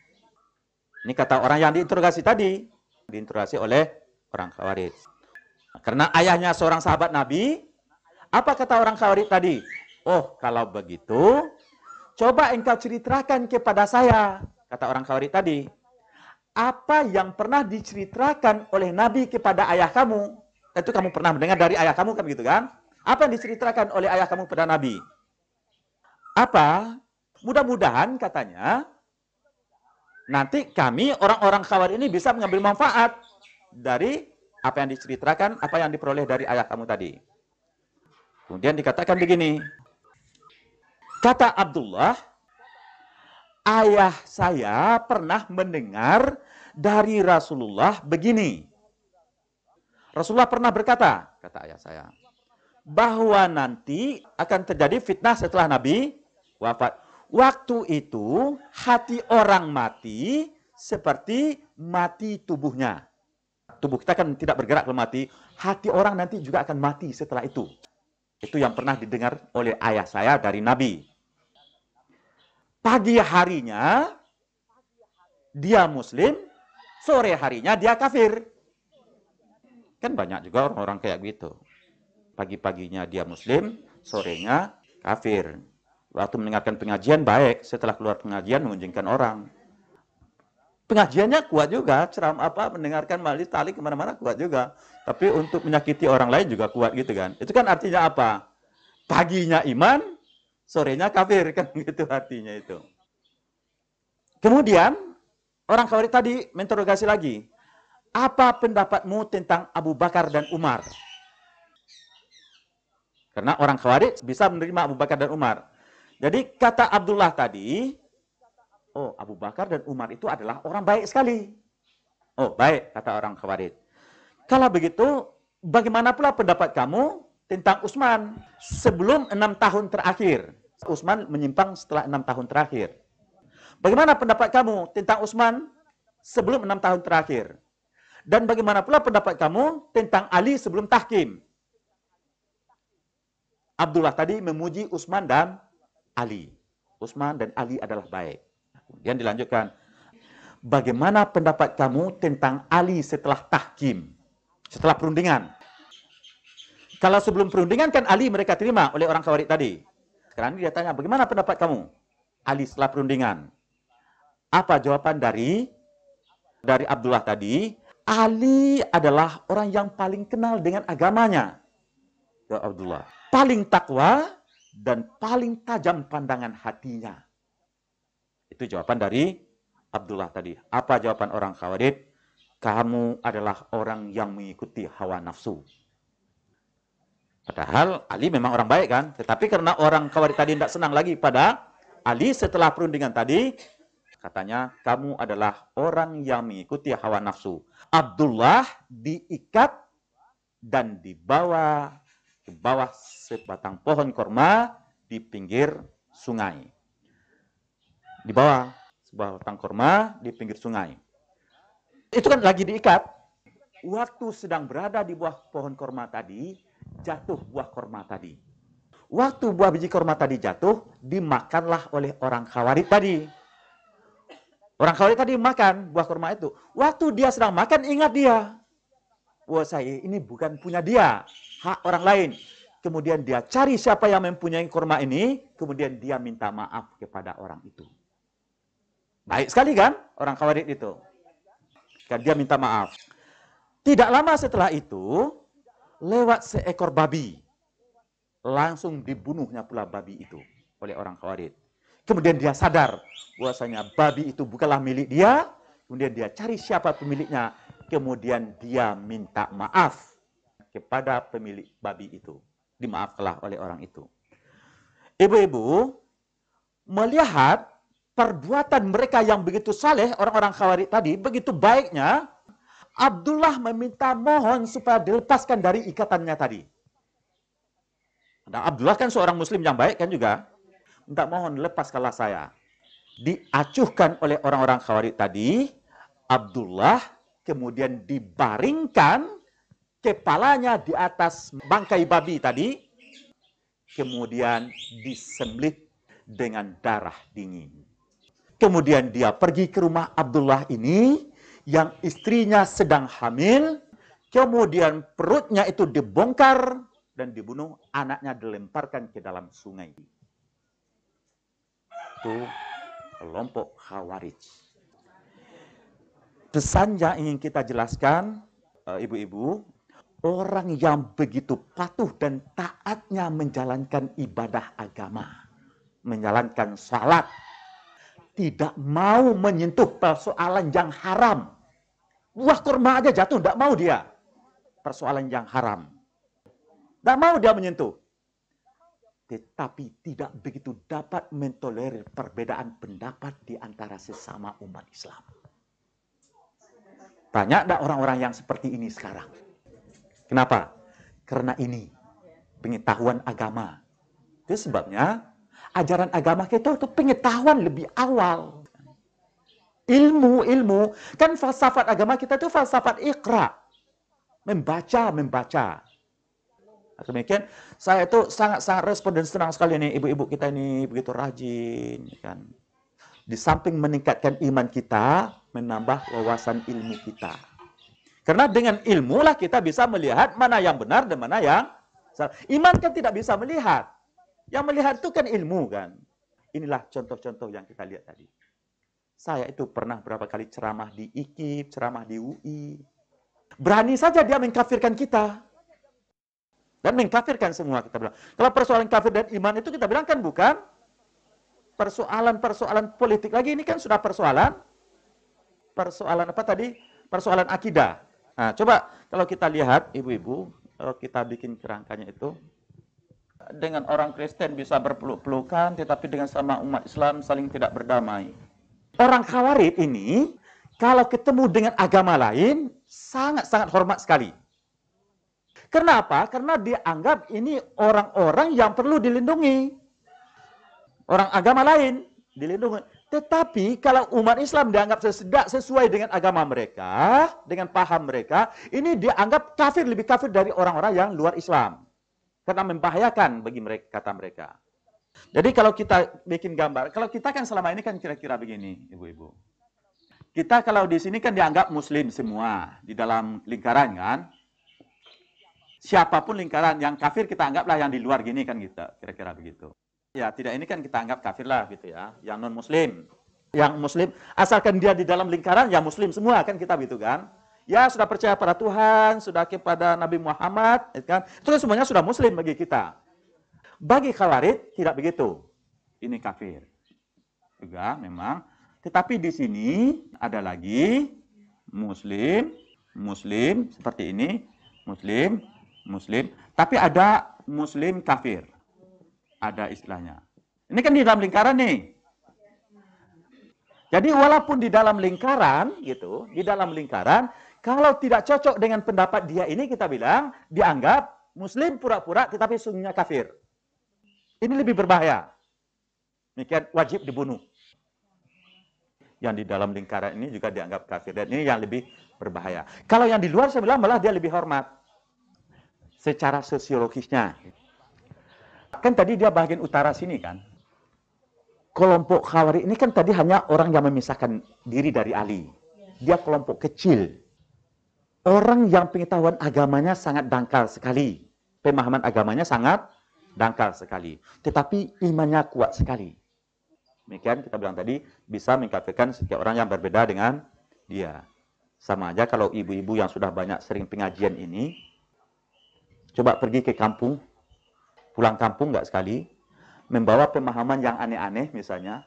Ini kata orang yang diinterogasi tadi. Diinterogasi oleh orang Khawarij. Karena ayahnya seorang sahabat Nabi, apa kata orang Khawarij tadi? Oh, kalau begitu, coba engkau ceritakan kepada saya, kata orang Khawarij tadi. Apa yang pernah diceritakan oleh Nabi kepada ayah kamu? Itu kamu pernah mendengar dari ayah kamu, kan begitu kan? Apa yang diceritakan oleh ayah kamu pada Nabi? Apa? Mudah-mudahan katanya, nanti kami orang-orang Khawarij ini bisa mengambil manfaat dari apa yang diceritakan, apa yang diperoleh dari ayah kamu tadi. Kemudian dikatakan begini, kata Abdullah, ayah saya pernah mendengar dari Rasulullah begini. Rasulullah pernah berkata, kata ayah saya, bahwa nanti akan terjadi fitnah setelah Nabi wafat. Waktu itu hati orang mati seperti mati tubuhnya. Tubuh kita kan tidak bergerak kalau mati, hati orang nanti juga akan mati setelah itu. Itu yang pernah didengar oleh ayah saya dari Nabi. Pagi harinya dia muslim, sore harinya dia kafir. Kan banyak juga orang-orang kayak gitu. Pagi-paginya dia muslim, sorenya kafir. Waktu mendengarkan pengajian baik, setelah keluar pengajian mengunjungkan orang. Pengajiannya kuat juga, ceramah mendengarkan majelis taklim kemana-mana kuat juga. Tapi untuk menyakiti orang lain juga kuat gitu kan. Itu kan artinya apa? Paginya iman, sorenya kafir, kan gitu artinya itu. Kemudian orang Khawarij tadi menginterogasi lagi, apa pendapatmu tentang Abu Bakar dan Umar? Karena orang Khawarij bisa menerima Abu Bakar dan Umar. Jadi kata Abdullah tadi, oh, Abu Bakar dan Umar itu adalah orang baik sekali. Oh, baik, kata orang Khawarij. Kalau begitu, bagaimana pula pendapat kamu tentang Utsman sebelum 6 tahun terakhir? Utsman menyimpang setelah 6 tahun terakhir. Bagaimana pendapat kamu tentang Utsman sebelum 6 tahun terakhir? Dan bagaimana pula pendapat kamu tentang Ali sebelum tahkim? Abdullah tadi memuji Utsman dan Ali. Utsman dan Ali adalah baik. Kemudian dilanjutkan, bagaimana pendapat kamu tentang Ali setelah tahkim, setelah perundingan? Kalau sebelum perundingan kan Ali mereka terima oleh orang Khawarij tadi. Sekarang dia tanya, bagaimana pendapat kamu Ali setelah perundingan? Apa jawaban dari Abdullah tadi? Ali adalah orang yang paling kenal dengan agamanya. Ya Abdullah. Paling takwa dan paling tajam pandangan hatinya. Itu jawaban dari Abdullah tadi. Apa jawaban orang Khawarij? Kamu adalah orang yang mengikuti hawa nafsu. Padahal Ali memang orang baik kan? Tetapi karena orang Khawarij tadi tidak senang lagi pada Ali setelah perundingan tadi, katanya kamu adalah orang yang mengikuti hawa nafsu. Abdullah diikat dan dibawa ke bawah sebatang pohon korma di pinggir sungai. Di bawah sebuah batang korma di pinggir sungai. Itu kan lagi diikat. Waktu sedang berada di bawah pohon korma tadi, jatuh buah korma tadi. Waktu buah biji korma tadi jatuh, dimakanlah oleh orang Khawarij tadi. Orang Khawarij tadi makan buah korma itu. Waktu dia sedang makan, ingat dia. Wah, saya ini bukan punya dia, hak orang lain. Kemudian dia cari siapa yang mempunyai korma ini, kemudian dia minta maaf kepada orang itu. Baik sekali kan orang Khawarij itu. Kan dia minta maaf. Tidak lama setelah itu, lewat seekor babi. Langsung dibunuhnya pula babi itu oleh orang Khawarij. Kemudian dia sadar bahwasanya babi itu bukanlah milik dia. Kemudian dia cari siapa pemiliknya. Kemudian dia minta maaf kepada pemilik babi itu. Dimaafkanlah oleh orang itu. Ibu-ibu, melihat perbuatan mereka yang begitu saleh, orang-orang Khawarij tadi, begitu baiknya, Abdullah meminta mohon supaya dilepaskan dari ikatannya tadi. Dan Abdullah kan seorang muslim yang baik kan juga. Minta mohon lepaskanlah saya. Diacuhkan oleh orang-orang Khawarij tadi, Abdullah kemudian dibaringkan kepalanya di atas bangkai babi tadi, kemudian disembelih dengan darah dingin. Kemudian dia pergi ke rumah Abdullah ini, yang istrinya sedang hamil, Kemudian perutnya itu dibongkar dan dibunuh, anaknya dilemparkan ke dalam sungai. Itu kelompok Khawarij. Pesan yang ingin kita jelaskan, ibu-ibu, orang yang begitu patuh dan taatnya menjalankan ibadah agama, menjalankan salat, tidak mau menyentuh persoalan yang haram. Buah kurma aja jatuh, tidak mau dia. Persoalan yang haram. Tidak mau dia menyentuh. Tetapi tidak begitu dapat mentolerir perbedaan pendapat di antara sesama umat Islam. Banyak tidak orang-orang yang seperti ini sekarang? Kenapa? Karena ini pengetahuan agama. Itu sebabnya ajaran agama kita itu pengetahuan lebih awal. Ilmu, kan falsafat agama kita itu falsafat iqra. Membaca. Demikian, saya itu sangat-sangat respon dan senang sekali nih ibu-ibu kita ini begitu rajin, kan. Di samping meningkatkan iman kita, menambah wawasan ilmu kita. Karena dengan ilmu lah kita bisa melihat mana yang benar dan mana yang salah. Iman kan tidak bisa melihat. Yang melihat itu kan ilmu kan. Inilah contoh-contoh yang kita lihat tadi. Saya itu pernah berapa kali ceramah di IKIP, ceramah di UI. Berani saja dia mengkafirkan kita. Dan mengkafirkan semua kita bilang. Kalau persoalan kafir dan iman itu kita bilang kan bukan persoalan politik lagi. Ini kan sudah persoalan apa tadi? Persoalan akidah. Nah, coba kalau kita lihat ibu-ibu, kalau kita bikin kerangkanya itu, dengan orang Kristen bisa berpeluk-pelukan, tetapi dengan sama umat Islam saling tidak berdamai. Orang Khawarij ini, kalau ketemu dengan agama lain, sangat-sangat hormat sekali. Kenapa? Karena dianggap ini orang-orang yang perlu dilindungi. Orang agama lain dilindungi. Tetapi kalau umat Islam dianggap tidak sesuai dengan agama mereka, dengan paham mereka, ini dianggap kafir, lebih kafir dari orang-orang yang luar Islam. Karena membahayakan bagi mereka, kata mereka. Jadi kalau kita bikin gambar, kalau kita kan selama ini kan kira-kira begini, ibu-ibu. Kita kalau di sini kan dianggap muslim semua, di dalam lingkaran kan. Siapapun lingkaran yang kafir kita anggaplah yang di luar gini kan kita, kira-kira begitu. Ya, tidak ini kan kita anggap kafir lah gitu ya, yang non muslim. Yang muslim asalkan dia di dalam lingkaran ya muslim semua kan kita begitu kan. Ya sudah percaya pada Tuhan, sudah kepada Nabi Muhammad, kan? Itu kan semuanya sudah muslim bagi kita. Bagi Khawarij tidak begitu. Ini kafir. Juga memang, tetapi di sini ada lagi muslim seperti ini, muslim, tapi ada muslim kafir. Ada istilahnya. Ini kan di dalam lingkaran nih. Jadi walaupun di dalam lingkaran gitu, di dalam lingkaran, kalau tidak cocok dengan pendapat dia ini kita bilang dianggap muslim pura-pura tetapi sungguhnya kafir. Ini lebih berbahaya. Demikian wajib dibunuh. Yang di dalam lingkaran ini juga dianggap kafir dan ini yang lebih berbahaya. Kalau yang di luar saya bilang malah dia lebih hormat. Secara sosiologisnya. Kan tadi dia bagian utara sini kan. Kelompok Khawarij ini kan tadi hanya orang yang memisahkan diri dari Ali. Dia kelompok kecil. Orang yang pengetahuan agamanya sangat dangkal sekali. Pemahaman agamanya sangat dangkal sekali. Tetapi imannya kuat sekali. Demikian kita bilang tadi, bisa mengkafirkan setiap orang yang berbeda dengan dia. Sama aja kalau ibu-ibu yang sudah banyak sering pengajian ini, coba pergi ke kampung, pulang kampung nggak sekali, membawa pemahaman yang aneh-aneh misalnya,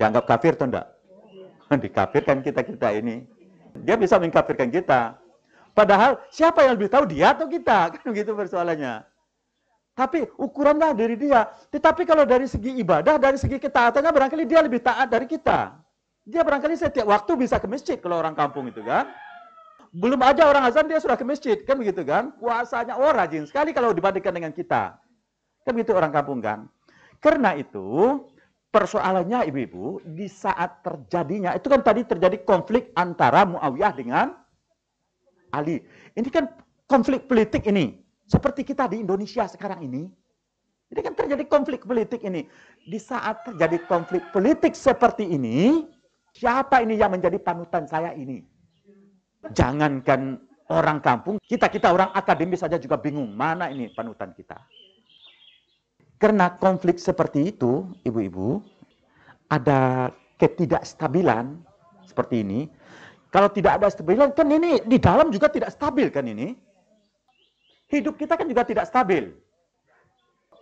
dianggap kafir atau enggak? Dikafirkan kita-kita ini. Dia bisa mengkafirkan kita. Padahal siapa yang lebih tahu, dia atau kita? Kan begitu persoalannya. Tapi ukuranlah dari dia. Tetapi kalau dari segi ibadah, dari segi ketaatannya barangkali dia lebih taat dari kita. Dia barangkali setiap waktu bisa ke masjid kalau orang kampung itu kan. Belum aja orang azan dia sudah ke masjid, kan begitu kan? Puasanya rajin sekali kalau dibandingkan dengan kita. Kan begitu orang kampung kan? Karena itu persoalannya ibu-ibu, di saat terjadinya, itu kan tadi terjadi konflik antara Muawiyah dengan Ali. Ini kan konflik politik ini. Seperti kita di Indonesia sekarang ini. Ini kan terjadi konflik politik ini. Di saat terjadi konflik politik seperti ini, siapa ini yang menjadi panutan saya ini? Jangankan Orang kampung, kita orang akademis saja juga bingung, mana ini panutan kita. Karena konflik seperti itu, ibu-ibu, ada ketidakstabilan seperti ini. Kalau tidak ada stabilan, kan ini di dalam juga tidak stabil kan ini. Hidup kita kan juga tidak stabil.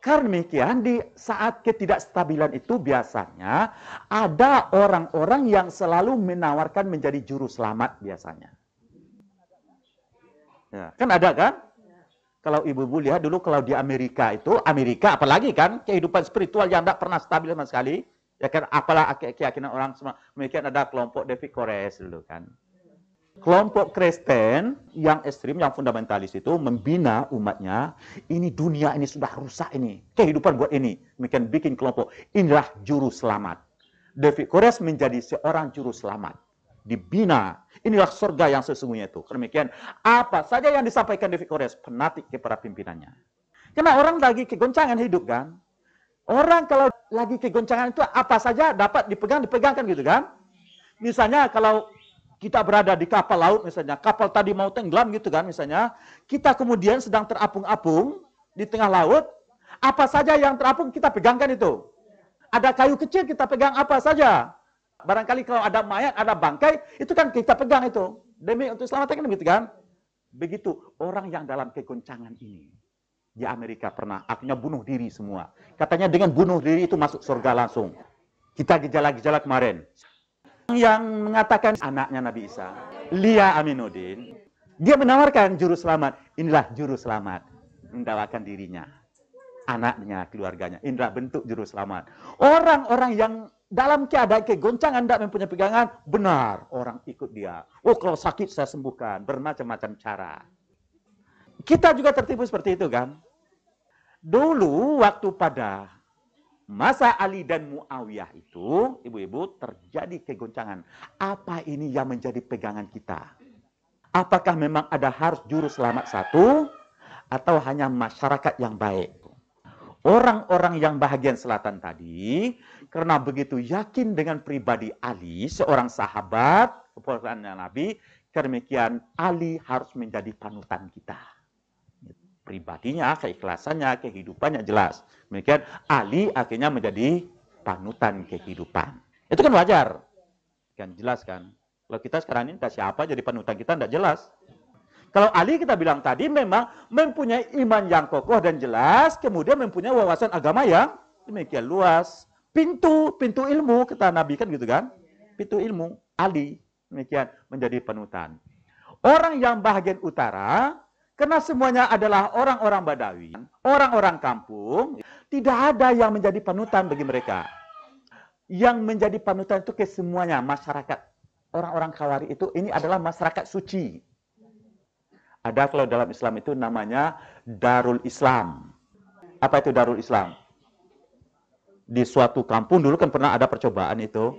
Karena demikian, di saat ketidakstabilan itu biasanya ada orang-orang yang selalu menawarkan menjadi juru selamat biasanya. Ya, kan ada kan? Kalau ibu-ibu lihat dulu kalau di Amerika itu, Amerika apalagi kan, kehidupan spiritual yang tidak pernah stabil sama sekali. Ya kan, apalah keyakinan orang semua. Demikian ada kelompok David Koresh dulu kan. Kelompok Kristen yang ekstrim, yang fundamentalis itu membina umatnya. Ini dunia ini sudah rusak ini. Kehidupan buat ini. Demikian bikin kelompok. Inilah juru selamat. David Koresh menjadi seorang juru selamat. Dibina. Inilah surga yang sesungguhnya itu. Demikian apa saja yang disampaikan David Koresh penatik kepada pimpinannya. Karena orang lagi kegoncangan hidup kan. Orang kalau lagi kegoncangan itu apa saja dapat dipegangkan gitu kan. Misalnya kalau kita berada di kapal laut misalnya, kapal tadi mau tenggelam gitu kan misalnya, kita kemudian sedang terapung-apung di tengah laut, apa saja yang terapung kita pegangkan itu. Ada kayu kecil kita pegang apa saja. Barangkali kalau ada mayat, ada bangkai, itu kan kita pegang itu. Demi untuk selamatkan gitu kan. Begitu orang yang dalam kegoncangan ini. Di Amerika pernah, akhirnya bunuh diri semua. Katanya dengan bunuh diri itu masuk surga langsung. Kita gejala-gejala kemarin. Yang mengatakan anaknya Nabi Isa, Lia Aminuddin, dia menawarkan juru selamat. Inilah juru selamat. Mendawakan dirinya. Anaknya, keluarganya. Inilah bentuk juru selamat. Orang-orang yang dalam keadaan kegoncangan tidak mempunyai pegangan, benar orang ikut dia. Oh kalau sakit saya sembuhkan, bermacam-macam cara. Kita juga tertipu seperti itu kan. Dulu waktu pada masa Ali dan Muawiyah itu, ibu-ibu, terjadi kegoncangan. Apa ini yang menjadi pegangan kita? Apakah memang ada harus juru selamat satu, atau hanya masyarakat yang baik? Orang-orang yang bahagian selatan tadi, karena begitu yakin dengan pribadi Ali, seorang sahabat, keponakan Nabi, demikian Ali harus menjadi panutan kita. Pribadinya, keikhlasannya, kehidupannya jelas. Demikian Ali akhirnya menjadi panutan kehidupan. Itu kan wajar. Kan jelas kan. Kalau kita sekarang ini siapa jadi panutan kita tidak jelas. Kalau Ali kita bilang tadi memang mempunyai iman yang kokoh dan jelas, kemudian mempunyai wawasan agama yang demikian luas. Pintu ilmu kata Nabi kan gitu kan. Pintu ilmu Ali demikian menjadi panutan. Orang yang bahagian utara, karena semuanya adalah orang-orang Badawi, orang-orang kampung, tidak ada yang menjadi panutan bagi mereka. Yang menjadi panutan itu ke semuanya masyarakat. Orang-orang Khawari itu ini adalah masyarakat suci. Ada kalau dalam Islam itu namanya Darul Islam. Apa itu Darul Islam? Di suatu kampung dulu kan pernah ada percobaan itu.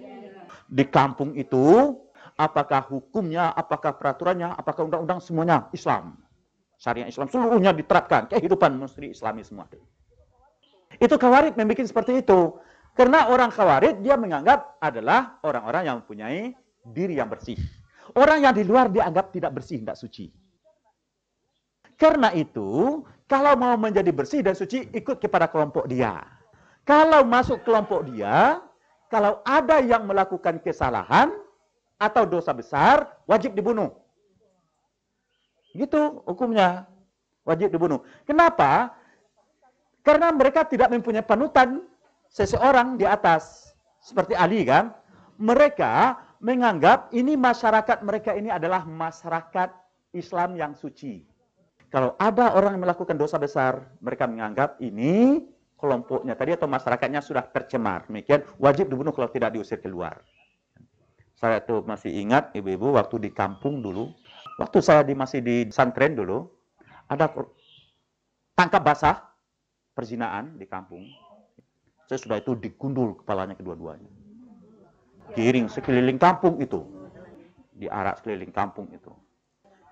Di kampung itu, apakah hukumnya, apakah peraturannya, apakah undang-undang semuanya Islam. Syariat Islam seluruhnya diterapkan. Kehidupan mesti Islami semua. Itu Khawarij membuat seperti itu. Karena orang Khawarij dia menganggap adalah orang-orang yang mempunyai diri yang bersih. Orang yang di luar dianggap tidak bersih, tidak suci. Karena itu, kalau mau menjadi bersih dan suci, ikut kepada kelompok dia. Kalau masuk kelompok dia, kalau ada yang melakukan kesalahan atau dosa besar, wajib dibunuh. Gitu hukumnya. Wajib dibunuh. Kenapa? Karena mereka tidak mempunyai panutan seseorang di atas. Seperti Ali kan. Mereka menganggap ini masyarakat mereka ini adalah masyarakat Islam yang suci. Kalau ada orang yang melakukan dosa besar, mereka menganggap ini kelompoknya tadi atau masyarakatnya sudah tercemar. Demikian wajib dibunuh kalau tidak diusir keluar. Saya tuh masih ingat ibu-ibu waktu di kampung dulu, waktu saya masih di pesantren dulu, ada tangkap basah perzinaan di kampung. Saya sudah itu digundul kepalanya kedua-duanya. Giring sekeliling kampung itu. Diarak sekeliling kampung itu.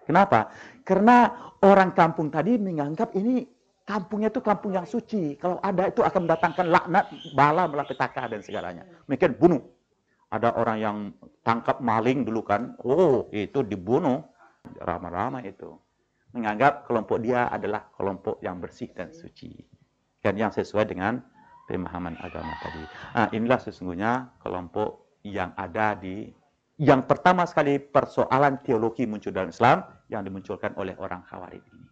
Kenapa? Karena orang kampung tadi menganggap ini kampungnya itu kampung yang suci. Kalau ada itu akan mendatangkan laknat, bala, malapetaka dan segalanya. Mungkin bunuh. Ada orang yang tangkap maling dulu kan. Oh, itu dibunuh. Ramai-ramai itu. Menganggap kelompok dia adalah kelompok yang bersih dan suci. Dan yang sesuai dengan pemahaman agama tadi. Nah, inilah sesungguhnya kelompok yang ada yang pertama sekali persoalan teologi muncul dalam Islam yang dimunculkan oleh orang Khawarij ini.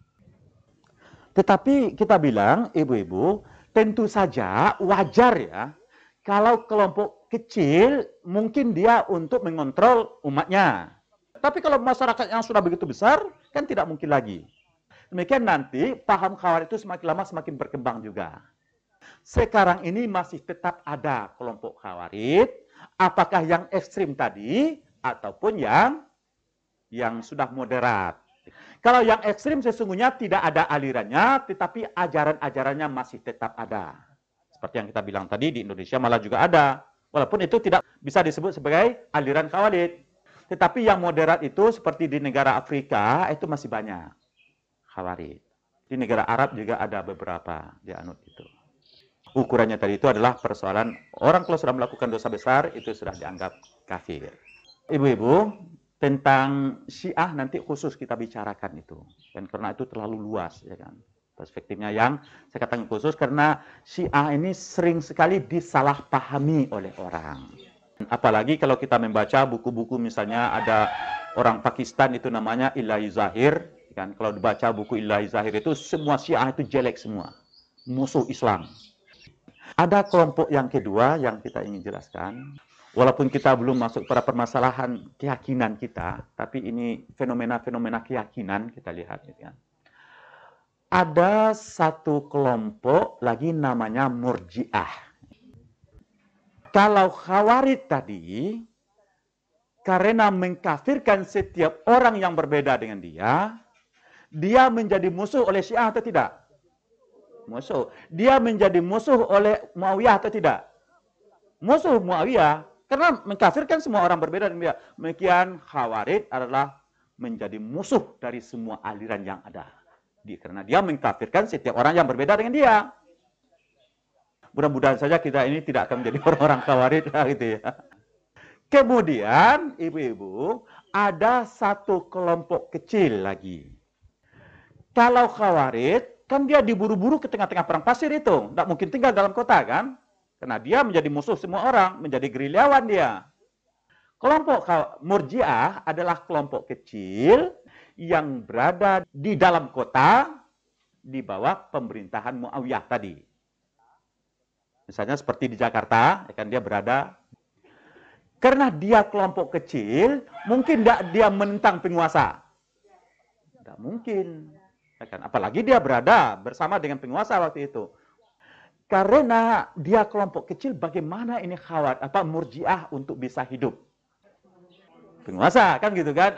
Tetapi kita bilang, ibu-ibu, tentu saja wajar ya, kalau kelompok kecil mungkin dia untuk mengontrol umatnya. Tapi kalau masyarakat yang sudah begitu besar, kan tidak mungkin lagi. Demikian nanti paham Khawarij itu semakin lama semakin berkembang juga. Sekarang ini masih tetap ada kelompok Khawarij, apakah yang ekstrim tadi ataupun yang sudah moderat. Kalau yang ekstrim sesungguhnya tidak ada alirannya, tetapi ajaran-ajarannya masih tetap ada. Seperti yang kita bilang tadi, di Indonesia malah juga ada. Walaupun itu tidak bisa disebut sebagai aliran Khawarij. Tetapi yang moderat itu seperti di negara Afrika, itu masih banyak Khawarij. Di negara Arab juga ada beberapa dianut itu. Ukurannya tadi itu adalah persoalan orang kalau sudah melakukan dosa besar, itu sudah dianggap kafir. Ibu-ibu, tentang Syiah nanti khusus kita bicarakan itu. Dan karena itu terlalu luas, ya kan. Perspektifnya yang saya katakan khusus karena Syiah ini sering sekali disalahpahami oleh orang. Apalagi kalau kita membaca buku-buku misalnya ada orang Pakistan itu namanya Ilahi Zahir. Kan? Kalau dibaca buku Ilahi Zahir itu semua Syiah itu jelek semua. Musuh Islam. Ada kelompok yang kedua yang kita ingin jelaskan. Walaupun kita belum masuk pada permasalahan keyakinan kita, tapi ini fenomena-fenomena keyakinan kita lihat. Ya. Ada satu kelompok lagi namanya Murji'ah. Kalau Khawarij tadi, karena mengkafirkan setiap orang yang berbeda dengan dia menjadi musuh oleh Syiah atau tidak? Musuh. Dia menjadi musuh oleh Muawiyah atau tidak? Musuh Muawiyah. Karena mengkafirkan semua orang berbeda dengan dia. Demikian Khawarij adalah menjadi musuh dari semua aliran yang ada. Karena dia mengkafirkan setiap orang yang berbeda dengan dia. Mudah-mudahan saja kita ini tidak akan menjadi orang-orang Khawarij gitu ya. Kemudian, ibu-ibu, ada satu kelompok kecil lagi. Kalau Khawarij, kan dia diburu-buru ke tengah-tengah perang pasir itu. Tidak mungkin tinggal dalam kota kan? Karena dia menjadi musuh semua orang, menjadi gerilyawan dia. Kelompok Murji'ah adalah kelompok kecil yang berada di dalam kota di bawah pemerintahan Muawiyah tadi. Misalnya seperti di Jakarta, kan dia berada. Karena dia kelompok kecil, mungkin tidak dia menentang penguasa. Tidak mungkin. Apalagi dia berada bersama dengan penguasa waktu itu. Karena dia kelompok kecil, bagaimana ini Murji'ah untuk bisa hidup? Penguasa, kan gitu kan?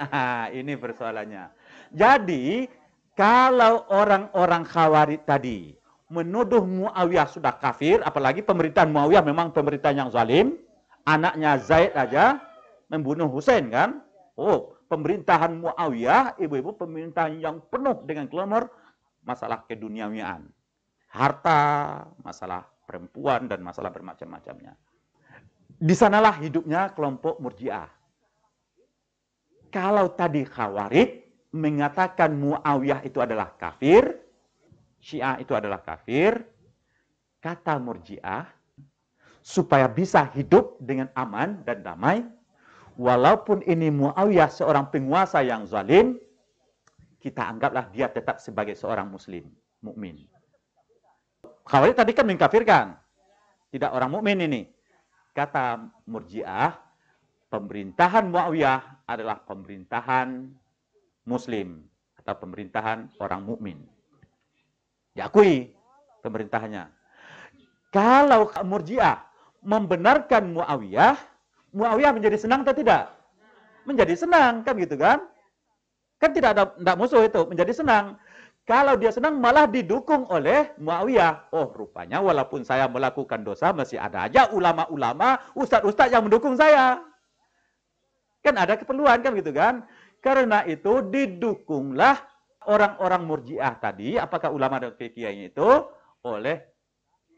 Ini persoalannya. Jadi, kalau orang-orang Khawarij tadi menuduh Muawiyah sudah kafir, apalagi pemerintahan Muawiyah memang pemerintahan yang zalim, anaknya Zaid aja membunuh Husain kan? Oh, pemerintahan Muawiyah, ibu-ibu, pemerintahan yang penuh dengan glamour, masalah keduniawian, harta, masalah perempuan, dan masalah bermacam-macamnya. Di sanalah hidupnya kelompok Murji'ah. Kalau tadi Khawarij mengatakan Muawiyah itu adalah kafir, Syiah itu adalah kafir, kata Murji'ah, supaya bisa hidup dengan aman dan damai, walaupun ini Muawiyah seorang penguasa yang zalim, kita anggaplah dia tetap sebagai seorang muslim, mukmin. Khawarij tadi kan mengkafirkan, tidak orang mukmin ini. Kata Murji'ah, pemerintahan Muawiyah adalah pemerintahan muslim atau pemerintahan orang mukmin. Diakui pemerintahannya. Kalau Murji'ah membenarkan Muawiyah, Muawiyah menjadi senang atau tidak? Menjadi senang, kan gitu kan? Kan tidak ada musuh itu, menjadi senang. Kalau dia senang malah didukung oleh Muawiyah. Oh, rupanya walaupun saya melakukan dosa, masih ada aja ulama-ulama, ustadz-ustadz yang mendukung saya. Kan ada keperluan, kan gitu kan? Karena itu didukunglah orang-orang Murji'ah tadi, apakah ulama dan kiai itu, oleh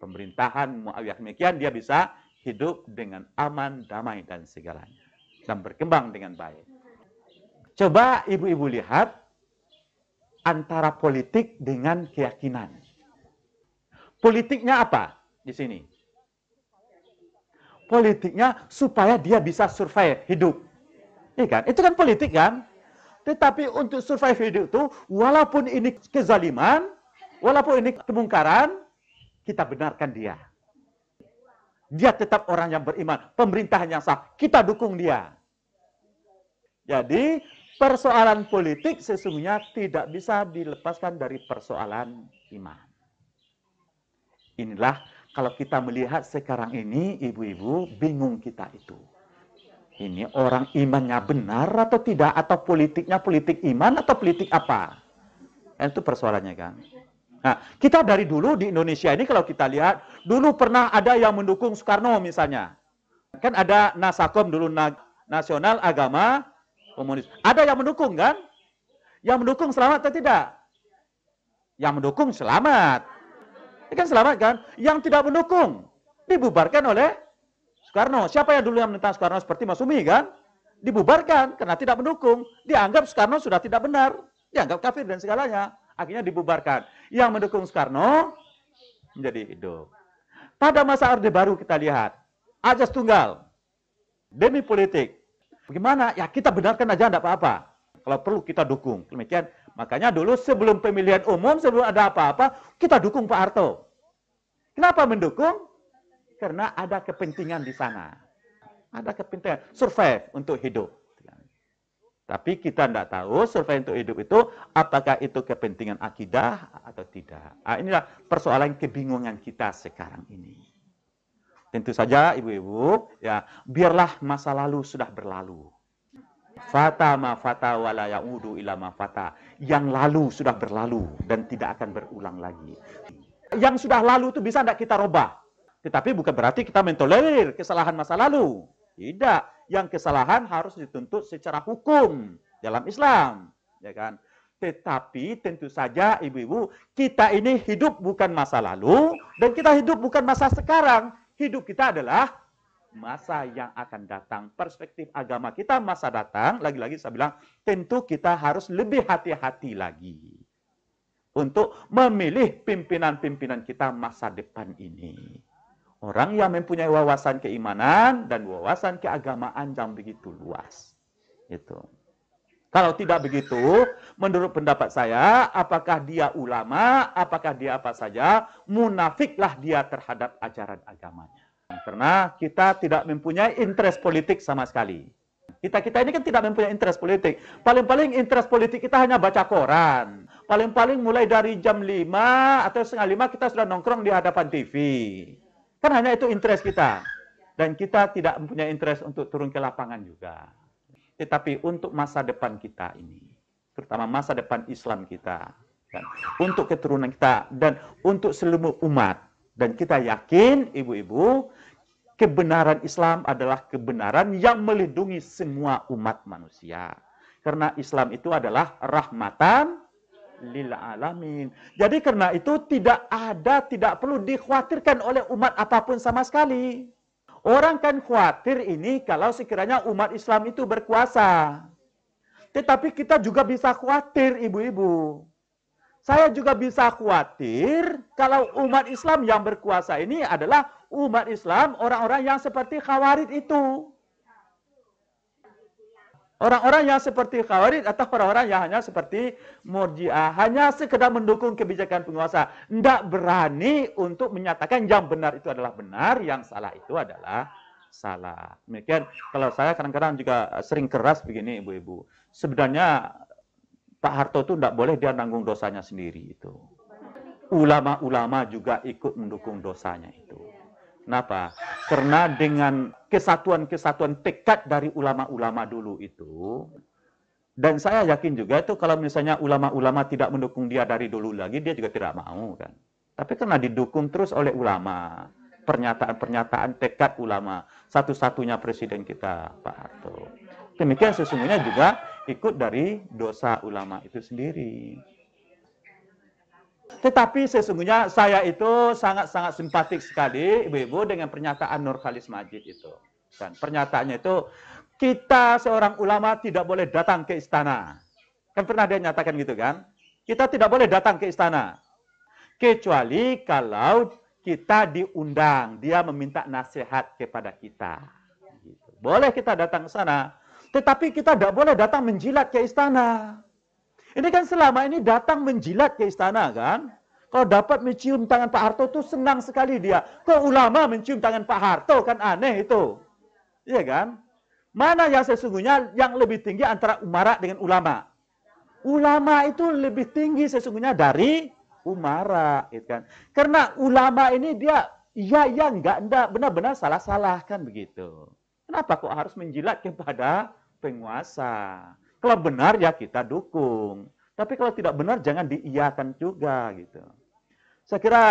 pemerintahan Muawiyah. Demikian dia bisa hidup dengan aman, damai, dan segalanya. Dan berkembang dengan baik. Coba ibu-ibu lihat antara politik dengan keyakinan. Politiknya apa di sini? Politiknya supaya dia bisa survive, hidup. Iya kan? Itu kan politik kan? Tetapi untuk survive hidup itu, walaupun ini kezaliman, walaupun ini kemungkaran, kita benarkan dia. Dia tetap orang yang beriman, pemerintahan yang sah, kita dukung dia. Jadi, persoalan politik sesungguhnya tidak bisa dilepaskan dari persoalan iman. Inilah kalau kita melihat sekarang ini, ibu-ibu, bingung kita itu. Ini orang imannya benar atau tidak? Atau politiknya politik iman atau politik apa? Itu persoalannya kan. Nah, kita dari dulu di Indonesia ini kalau kita lihat, dulu pernah ada yang mendukung Soekarno misalnya. Kan ada Nasakom dulu, Nasional Agama Komunis. Ada yang mendukung kan? Yang mendukung selamat atau tidak? Yang mendukung selamat. Ini kan selamat kan? Yang tidak mendukung dibubarkan oleh Soekarno. Siapa yang dulu yang menentang Soekarno seperti Mas Umi kan? Dibubarkan karena tidak mendukung. Dianggap Soekarno sudah tidak benar. Dianggap kafir dan segalanya. Akhirnya dibubarkan. Yang mendukung Soekarno menjadi hidup. Pada masa Orde Baru kita lihat. Ajas tunggal. Demi politik. Bagaimana? Ya kita benarkan aja, tidak apa-apa. Kalau perlu kita dukung. Demikian. Makanya dulu sebelum pemilihan umum, sebelum ada apa-apa, kita dukung Pak Harto. Kenapa mendukung? Karena ada kepentingan di sana. Ada kepentingan. Survive untuk hidup. Tapi kita tidak tahu survei untuk hidup itu apakah itu kepentingan akidah atau tidak. Nah, inilah persoalan kebingungan kita sekarang ini. Tentu saja ibu-ibu, ya biarlah masa lalu sudah berlalu. Fata ma fata wala ya'udu ila ma fata. Yang lalu sudah berlalu dan tidak akan berulang lagi. Yang sudah lalu itu bisa tidak kita robah. Tetapi bukan berarti kita mentolerir kesalahan masa lalu. Tidak. Yang kesalahan harus dituntut secara hukum dalam Islam, ya kan? Tetapi tentu saja ibu-ibu, kita ini hidup bukan masa lalu dan kita hidup bukan masa sekarang. Hidup kita adalah masa yang akan datang. Perspektif agama kita masa datang, lagi-lagi saya bilang, tentu kita harus lebih hati-hati lagi untuk memilih pimpinan-pimpinan kita masa depan ini. Orang yang mempunyai wawasan keimanan dan wawasan keagamaan yang begitu luas. Itu. Kalau tidak begitu, menurut pendapat saya, apakah dia ulama, apakah dia apa saja, munafiklah dia terhadap ajaran agamanya. Karena kita tidak mempunyai interest politik sama sekali. Kita ini kan tidak mempunyai interest politik. Paling-paling interest politik kita hanya baca koran. Paling-paling mulai dari jam 5 atau setengah 5 kita sudah nongkrong di hadapan TV. Kan hanya itu interest kita. Dan kita tidak mempunyai interest untuk turun ke lapangan juga. Tetapi untuk masa depan kita ini, terutama masa depan Islam kita, kan, untuk keturunan kita, dan untuk seluruh umat. Dan kita yakin, ibu-ibu, kebenaran Islam adalah kebenaran yang melindungi semua umat manusia. Karena Islam itu adalah rahmatan lil alamin. Jadi karena itu tidak perlu dikhawatirkan oleh umat apapun sama sekali. Orang kan khawatir ini kalau sekiranya umat Islam itu berkuasa. Tetapi kita juga bisa khawatir, ibu-ibu. Saya juga bisa khawatir kalau umat Islam yang berkuasa ini adalah umat Islam, orang-orang yang seperti Khawarij itu. Orang-orang yang seperti Khawarij atau orang-orang yang hanya seperti Murji'ah, hanya sekedar mendukung kebijakan penguasa, tidak berani untuk menyatakan yang benar itu adalah benar, yang salah itu adalah salah. Demikian, kalau saya kadang-kadang juga sering keras begini, ibu-ibu. Sebenarnya Pak Harto itu tidak boleh dia nanggung dosanya sendiri itu. Ulama-ulama juga ikut mendukung dosanya itu. Kenapa? Karena dengan kesatuan-kesatuan tekad dari ulama-ulama dulu itu, dan saya yakin juga itu kalau misalnya ulama-ulama tidak mendukung dia dari dulu lagi, dia juga tidak mau kan. Tapi karena didukung terus oleh ulama, pernyataan-pernyataan tekad ulama, satu-satunya presiden kita, Pak Harto. Demikian sesungguhnya juga ikut dari dosa ulama itu sendiri. Tetapi sesungguhnya saya itu sangat-sangat simpatik sekali, ibu-ibu, dengan pernyataan Nur Khalis Majid itu. Dan pernyataannya itu, kita seorang ulama tidak boleh datang ke istana. Kan pernah dia nyatakan gitu kan? Kita tidak boleh datang ke istana. Kecuali kalau kita diundang, dia meminta nasihat kepada kita. Boleh kita datang ke sana, tetapi kita tidak boleh datang menjilat ke istana. Ini kan selama ini datang menjilat ke istana kan? Kalau dapat mencium tangan Pak Harto tuh senang sekali dia. Kok ulama mencium tangan Pak Harto kan aneh itu. Iya kan? Mana yang sesungguhnya yang lebih tinggi antara umara dengan ulama? Ulama itu lebih tinggi sesungguhnya dari umara, gitu kan? Karena ulama ini dia enggak benar-benar salah-salah kan begitu. Kenapa kok harus menjilat kepada penguasa? Kalau benar ya kita dukung. Tapi kalau tidak benar jangan diiyakan juga gitu. Saya kira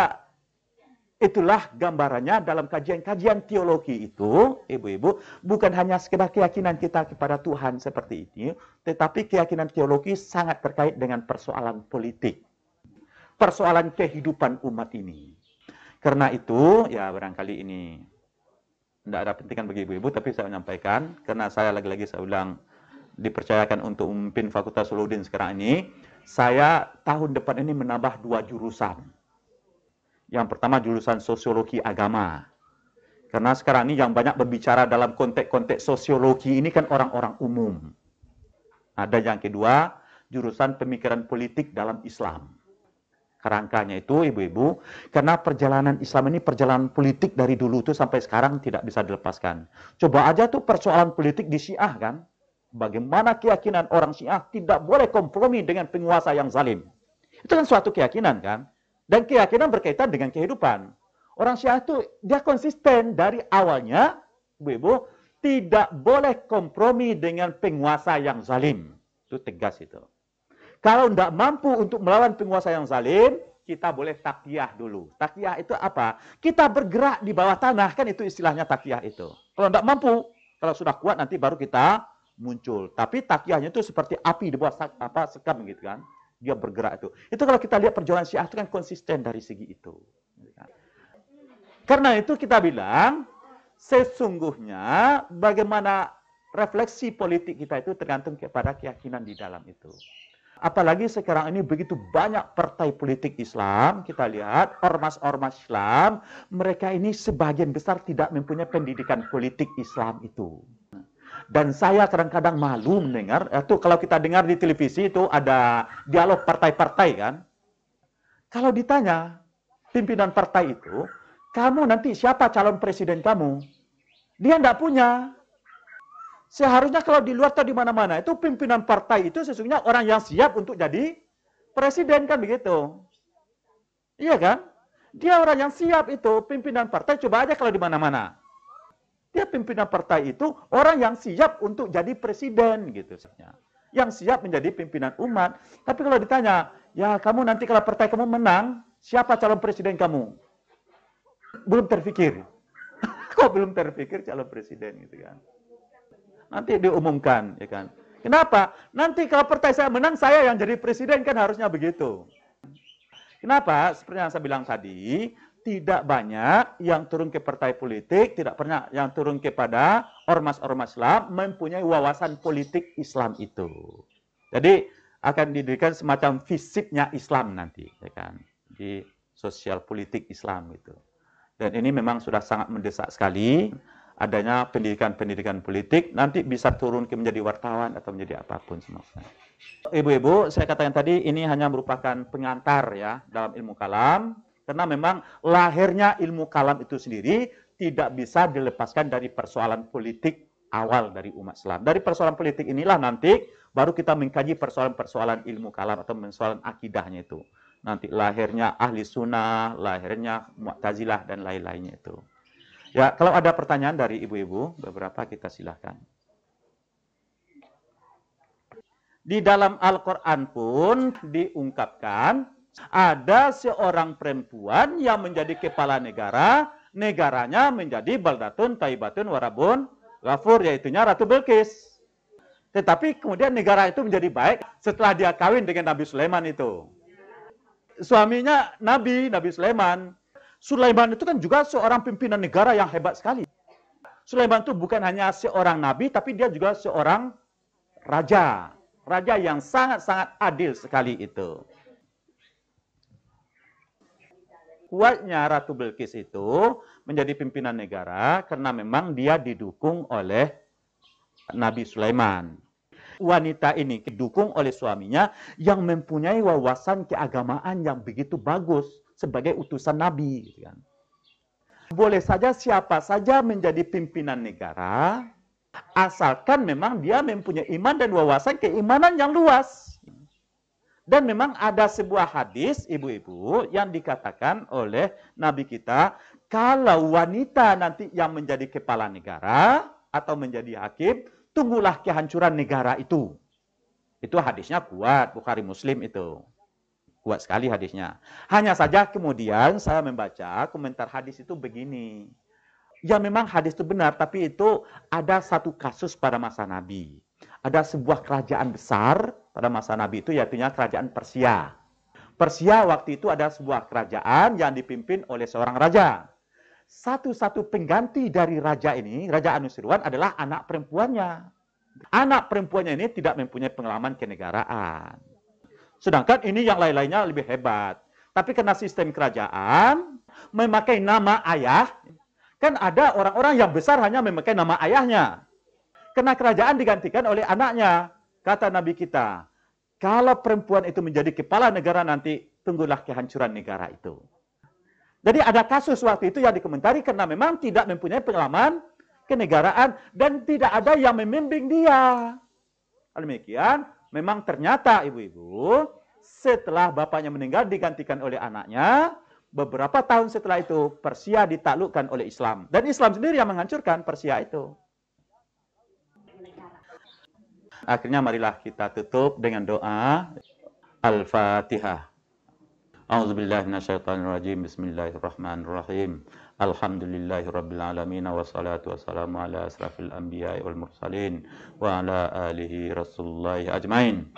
itulah gambarannya dalam kajian-kajian teologi itu, ibu-ibu, bukan hanya sekedar keyakinan kita kepada Tuhan seperti ini, tetapi keyakinan teologi sangat terkait dengan persoalan politik, persoalan kehidupan umat ini. Karena itu, ya barangkali ini tidak ada pentingan bagi ibu-ibu, tapi saya menyampaikan, karena saya lagi-lagi saya ulang, dipercayakan untuk memimpin Fakultas Solahuddin sekarang ini, saya tahun depan ini menambah 2 jurusan. Yang pertama jurusan sosiologi agama. Karena sekarang ini yang banyak berbicara dalam konteks-konteks sosiologi ini kan orang-orang umum. Ada yang kedua, jurusan pemikiran politik dalam Islam. Kerangkanya itu, ibu-ibu, karena perjalanan Islam ini perjalanan politik dari dulu itu sampai sekarang tidak bisa dilepaskan. Coba aja tuh persoalan politik di Syiah kan. Bagaimana keyakinan orang Syiah tidak boleh kompromi dengan penguasa yang zalim. Itu kan suatu keyakinan kan. Dan keyakinan berkaitan dengan kehidupan. Orang Syiah itu dia konsisten dari awalnya, ibu-ibu, tidak boleh kompromi dengan penguasa yang zalim. Itu tegas itu. Kalau tidak mampu untuk melawan penguasa yang zalim, kita boleh takyah dulu. Takyah itu apa? Kita bergerak di bawah tanah, kan itu istilahnya takyah itu. Kalau tidak mampu, kalau sudah kuat nanti baru kita muncul. Tapi takyahnya itu seperti api di bawah sekam gitu kan. Dia bergerak itu. Itu kalau kita lihat perjuangan Syiah itu kan konsisten dari segi itu. Karena itu kita bilang, sesungguhnya bagaimana refleksi politik kita itu tergantung kepada keyakinan di dalam itu. Apalagi sekarang ini begitu banyak partai politik Islam, kita lihat ormas-ormas Islam, mereka ini sebagian besar tidak mempunyai pendidikan politik Islam itu. Dan saya kadang-kadang malu mendengar, itu kalau kita dengar di televisi itu ada dialog partai-partai kan. Kalau ditanya pimpinan partai itu, kamu nanti siapa calon presiden kamu? Dia tidak punya. Seharusnya kalau di luar atau di mana-mana, itu pimpinan partai itu sesungguhnya orang yang siap untuk jadi presiden kan begitu. Iya kan? Dia orang yang siap itu, pimpinan partai, coba aja kalau di mana-mana. Dia pimpinan partai itu orang yang siap untuk jadi presiden gitu. Yang siap menjadi pimpinan umat. Tapi kalau ditanya, ya kamu nanti kalau partai kamu menang, siapa calon presiden kamu? Belum terpikir. Kok belum terpikir calon presiden gitu kan? Nanti diumumkan, ya kan? Kenapa? Nanti kalau partai saya menang, saya yang jadi presiden kan harusnya begitu. Kenapa? Seperti yang saya bilang tadi, tidak banyak yang turun ke partai politik, tidak pernah yang turun kepada ormas-ormas Islam mempunyai wawasan politik Islam itu. Jadi akan didirikan semacam fisiknya Islam nanti, ya kan, di sosial politik Islam itu. Dan ini memang sudah sangat mendesak sekali adanya pendidikan-pendidikan politik, nanti bisa turun ke menjadi wartawan atau menjadi apapun semua. Ibu-ibu, saya katakan tadi ini hanya merupakan pengantar ya dalam ilmu kalam. Karena memang lahirnya ilmu kalam itu sendiri tidak bisa dilepaskan dari persoalan politik awal dari umat Islam. Dari persoalan politik inilah nanti baru kita mengkaji persoalan-persoalan ilmu kalam atau persoalan akidahnya itu. Nanti lahirnya ahli sunnah, lahirnya mu'tazilah dan lain-lainnya itu. Ya, kalau ada pertanyaan dari ibu-ibu, beberapa kita silahkan. Di dalam Al-Quran pun diungkapkan, ada seorang perempuan yang menjadi kepala negara, negaranya menjadi baldatun, taibatun, warabun, ghafur, yaitunya Ratu Bilqis. Tetapi kemudian negara itu menjadi baik setelah dia kawin dengan Nabi Sulaiman itu. Suaminya Nabi Sulaiman. Sulaiman itu kan juga seorang pimpinan negara yang hebat sekali. Sulaiman itu bukan hanya seorang nabi, tapi dia juga seorang raja. Raja yang sangat-sangat adil sekali itu. Kuatnya Ratu Bilqis itu menjadi pimpinan negara karena memang dia didukung oleh Nabi Sulaiman. Wanita ini didukung oleh suaminya yang mempunyai wawasan keagamaan yang begitu bagus sebagai utusan Nabi. Boleh saja siapa saja menjadi pimpinan negara, asalkan memang dia mempunyai iman dan wawasan keimanan yang luas. Dan memang ada sebuah hadis, ibu-ibu, yang dikatakan oleh Nabi kita, kalau wanita nanti yang menjadi kepala negara atau menjadi hakim, tunggulah kehancuran negara itu. Itu hadisnya kuat, Bukhari Muslim itu. Kuat sekali hadisnya. Hanya saja kemudian saya membaca komentar hadis itu begini. Ya memang hadis itu benar, tapi itu ada satu kasus pada masa Nabi. Ada sebuah kerajaan besar pada masa Nabi itu, yaitu kerajaan Persia. Persia waktu itu ada sebuah kerajaan yang dipimpin oleh seorang raja. Satu-satu pengganti dari raja ini, Raja Anushirwan, adalah anak perempuannya. Anak perempuannya ini tidak mempunyai pengalaman kenegaraan. Sedangkan ini yang lain-lainnya lebih hebat. Tapi karena sistem kerajaan memakai nama ayah, kan ada orang-orang yang besar hanya memakai nama ayahnya. Karena kerajaan digantikan oleh anaknya. Kata Nabi kita, kalau perempuan itu menjadi kepala negara nanti, tunggulah kehancuran negara itu. Jadi ada kasus waktu itu yang dikomentari karena memang tidak mempunyai pengalaman kenegaraan dan tidak ada yang membimbing dia. Demikian, memang ternyata ibu-ibu, setelah bapaknya meninggal digantikan oleh anaknya, beberapa tahun setelah itu Persia ditaklukkan oleh Islam. Dan Islam sendiri yang menghancurkan Persia itu. Akhirnya marilah kita tutup dengan doa Al-Fatihah. A'udzubillahi minasyaitonirrajim. Bismillahirrahmanirrahim. Alhamdulillahirabbil alamin wassalatu wassalamu ala asrafil anbiya'i wal mursalin wa ala alihi rasulillahi ajmain.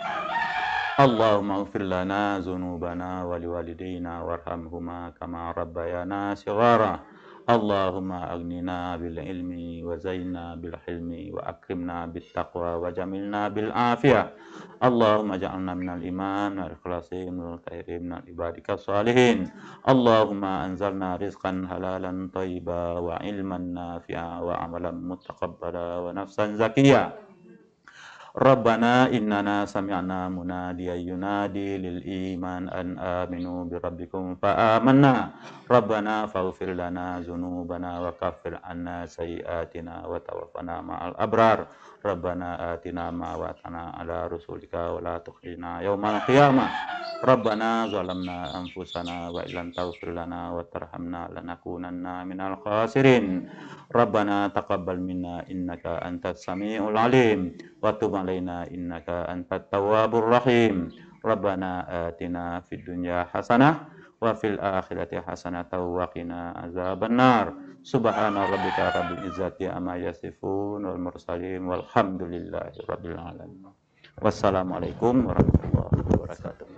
Allahumma ighfir lana dzunubana wa liwalidayna warhamhuma kama rabbayana shighara. Allahumma aghnina bil ilmi wa zainna bil hilmi wa akrimna bit taqwa wa jamilna bil afiyah. Allahumma ja'alna minal iman wal ikhlasi minal khairin minal ibadika salihin. Allahumma anzalna rizqan halalan thayyiba wa ilman nafi'a wa amalan mutaqabbala wa nafsan zakiyah. Rabbana innana sami'na munadiyan yunadi lil iman an aminu bi rabbikum fa amanna. Rabbana faghfir lana dzunubana wa kaffir 'anna sayyi'atina wa tawaffana ma'al abrar. Rabbana atina ma wa'adtana 'ala rusulika wa la tukhzina yaumal qiyamah. Rabbana zalamna anfusana wa illam taghfir lana wa tarhamna lanakunanna minal khasirin. Rabbana taqabbal minna innaka antas samiul alim wa tub alaina innaka antat tawwabur rahim. Rabbana atina fid dunya hasanah wa fil akhirati hasanatan wa qina azabannar. Subhana rabbika rabbil izzati amma yasifun wal mursalin walhamdulillahi rabbil alamin. Wassalamualaikum warahmatullahi wabarakatuh.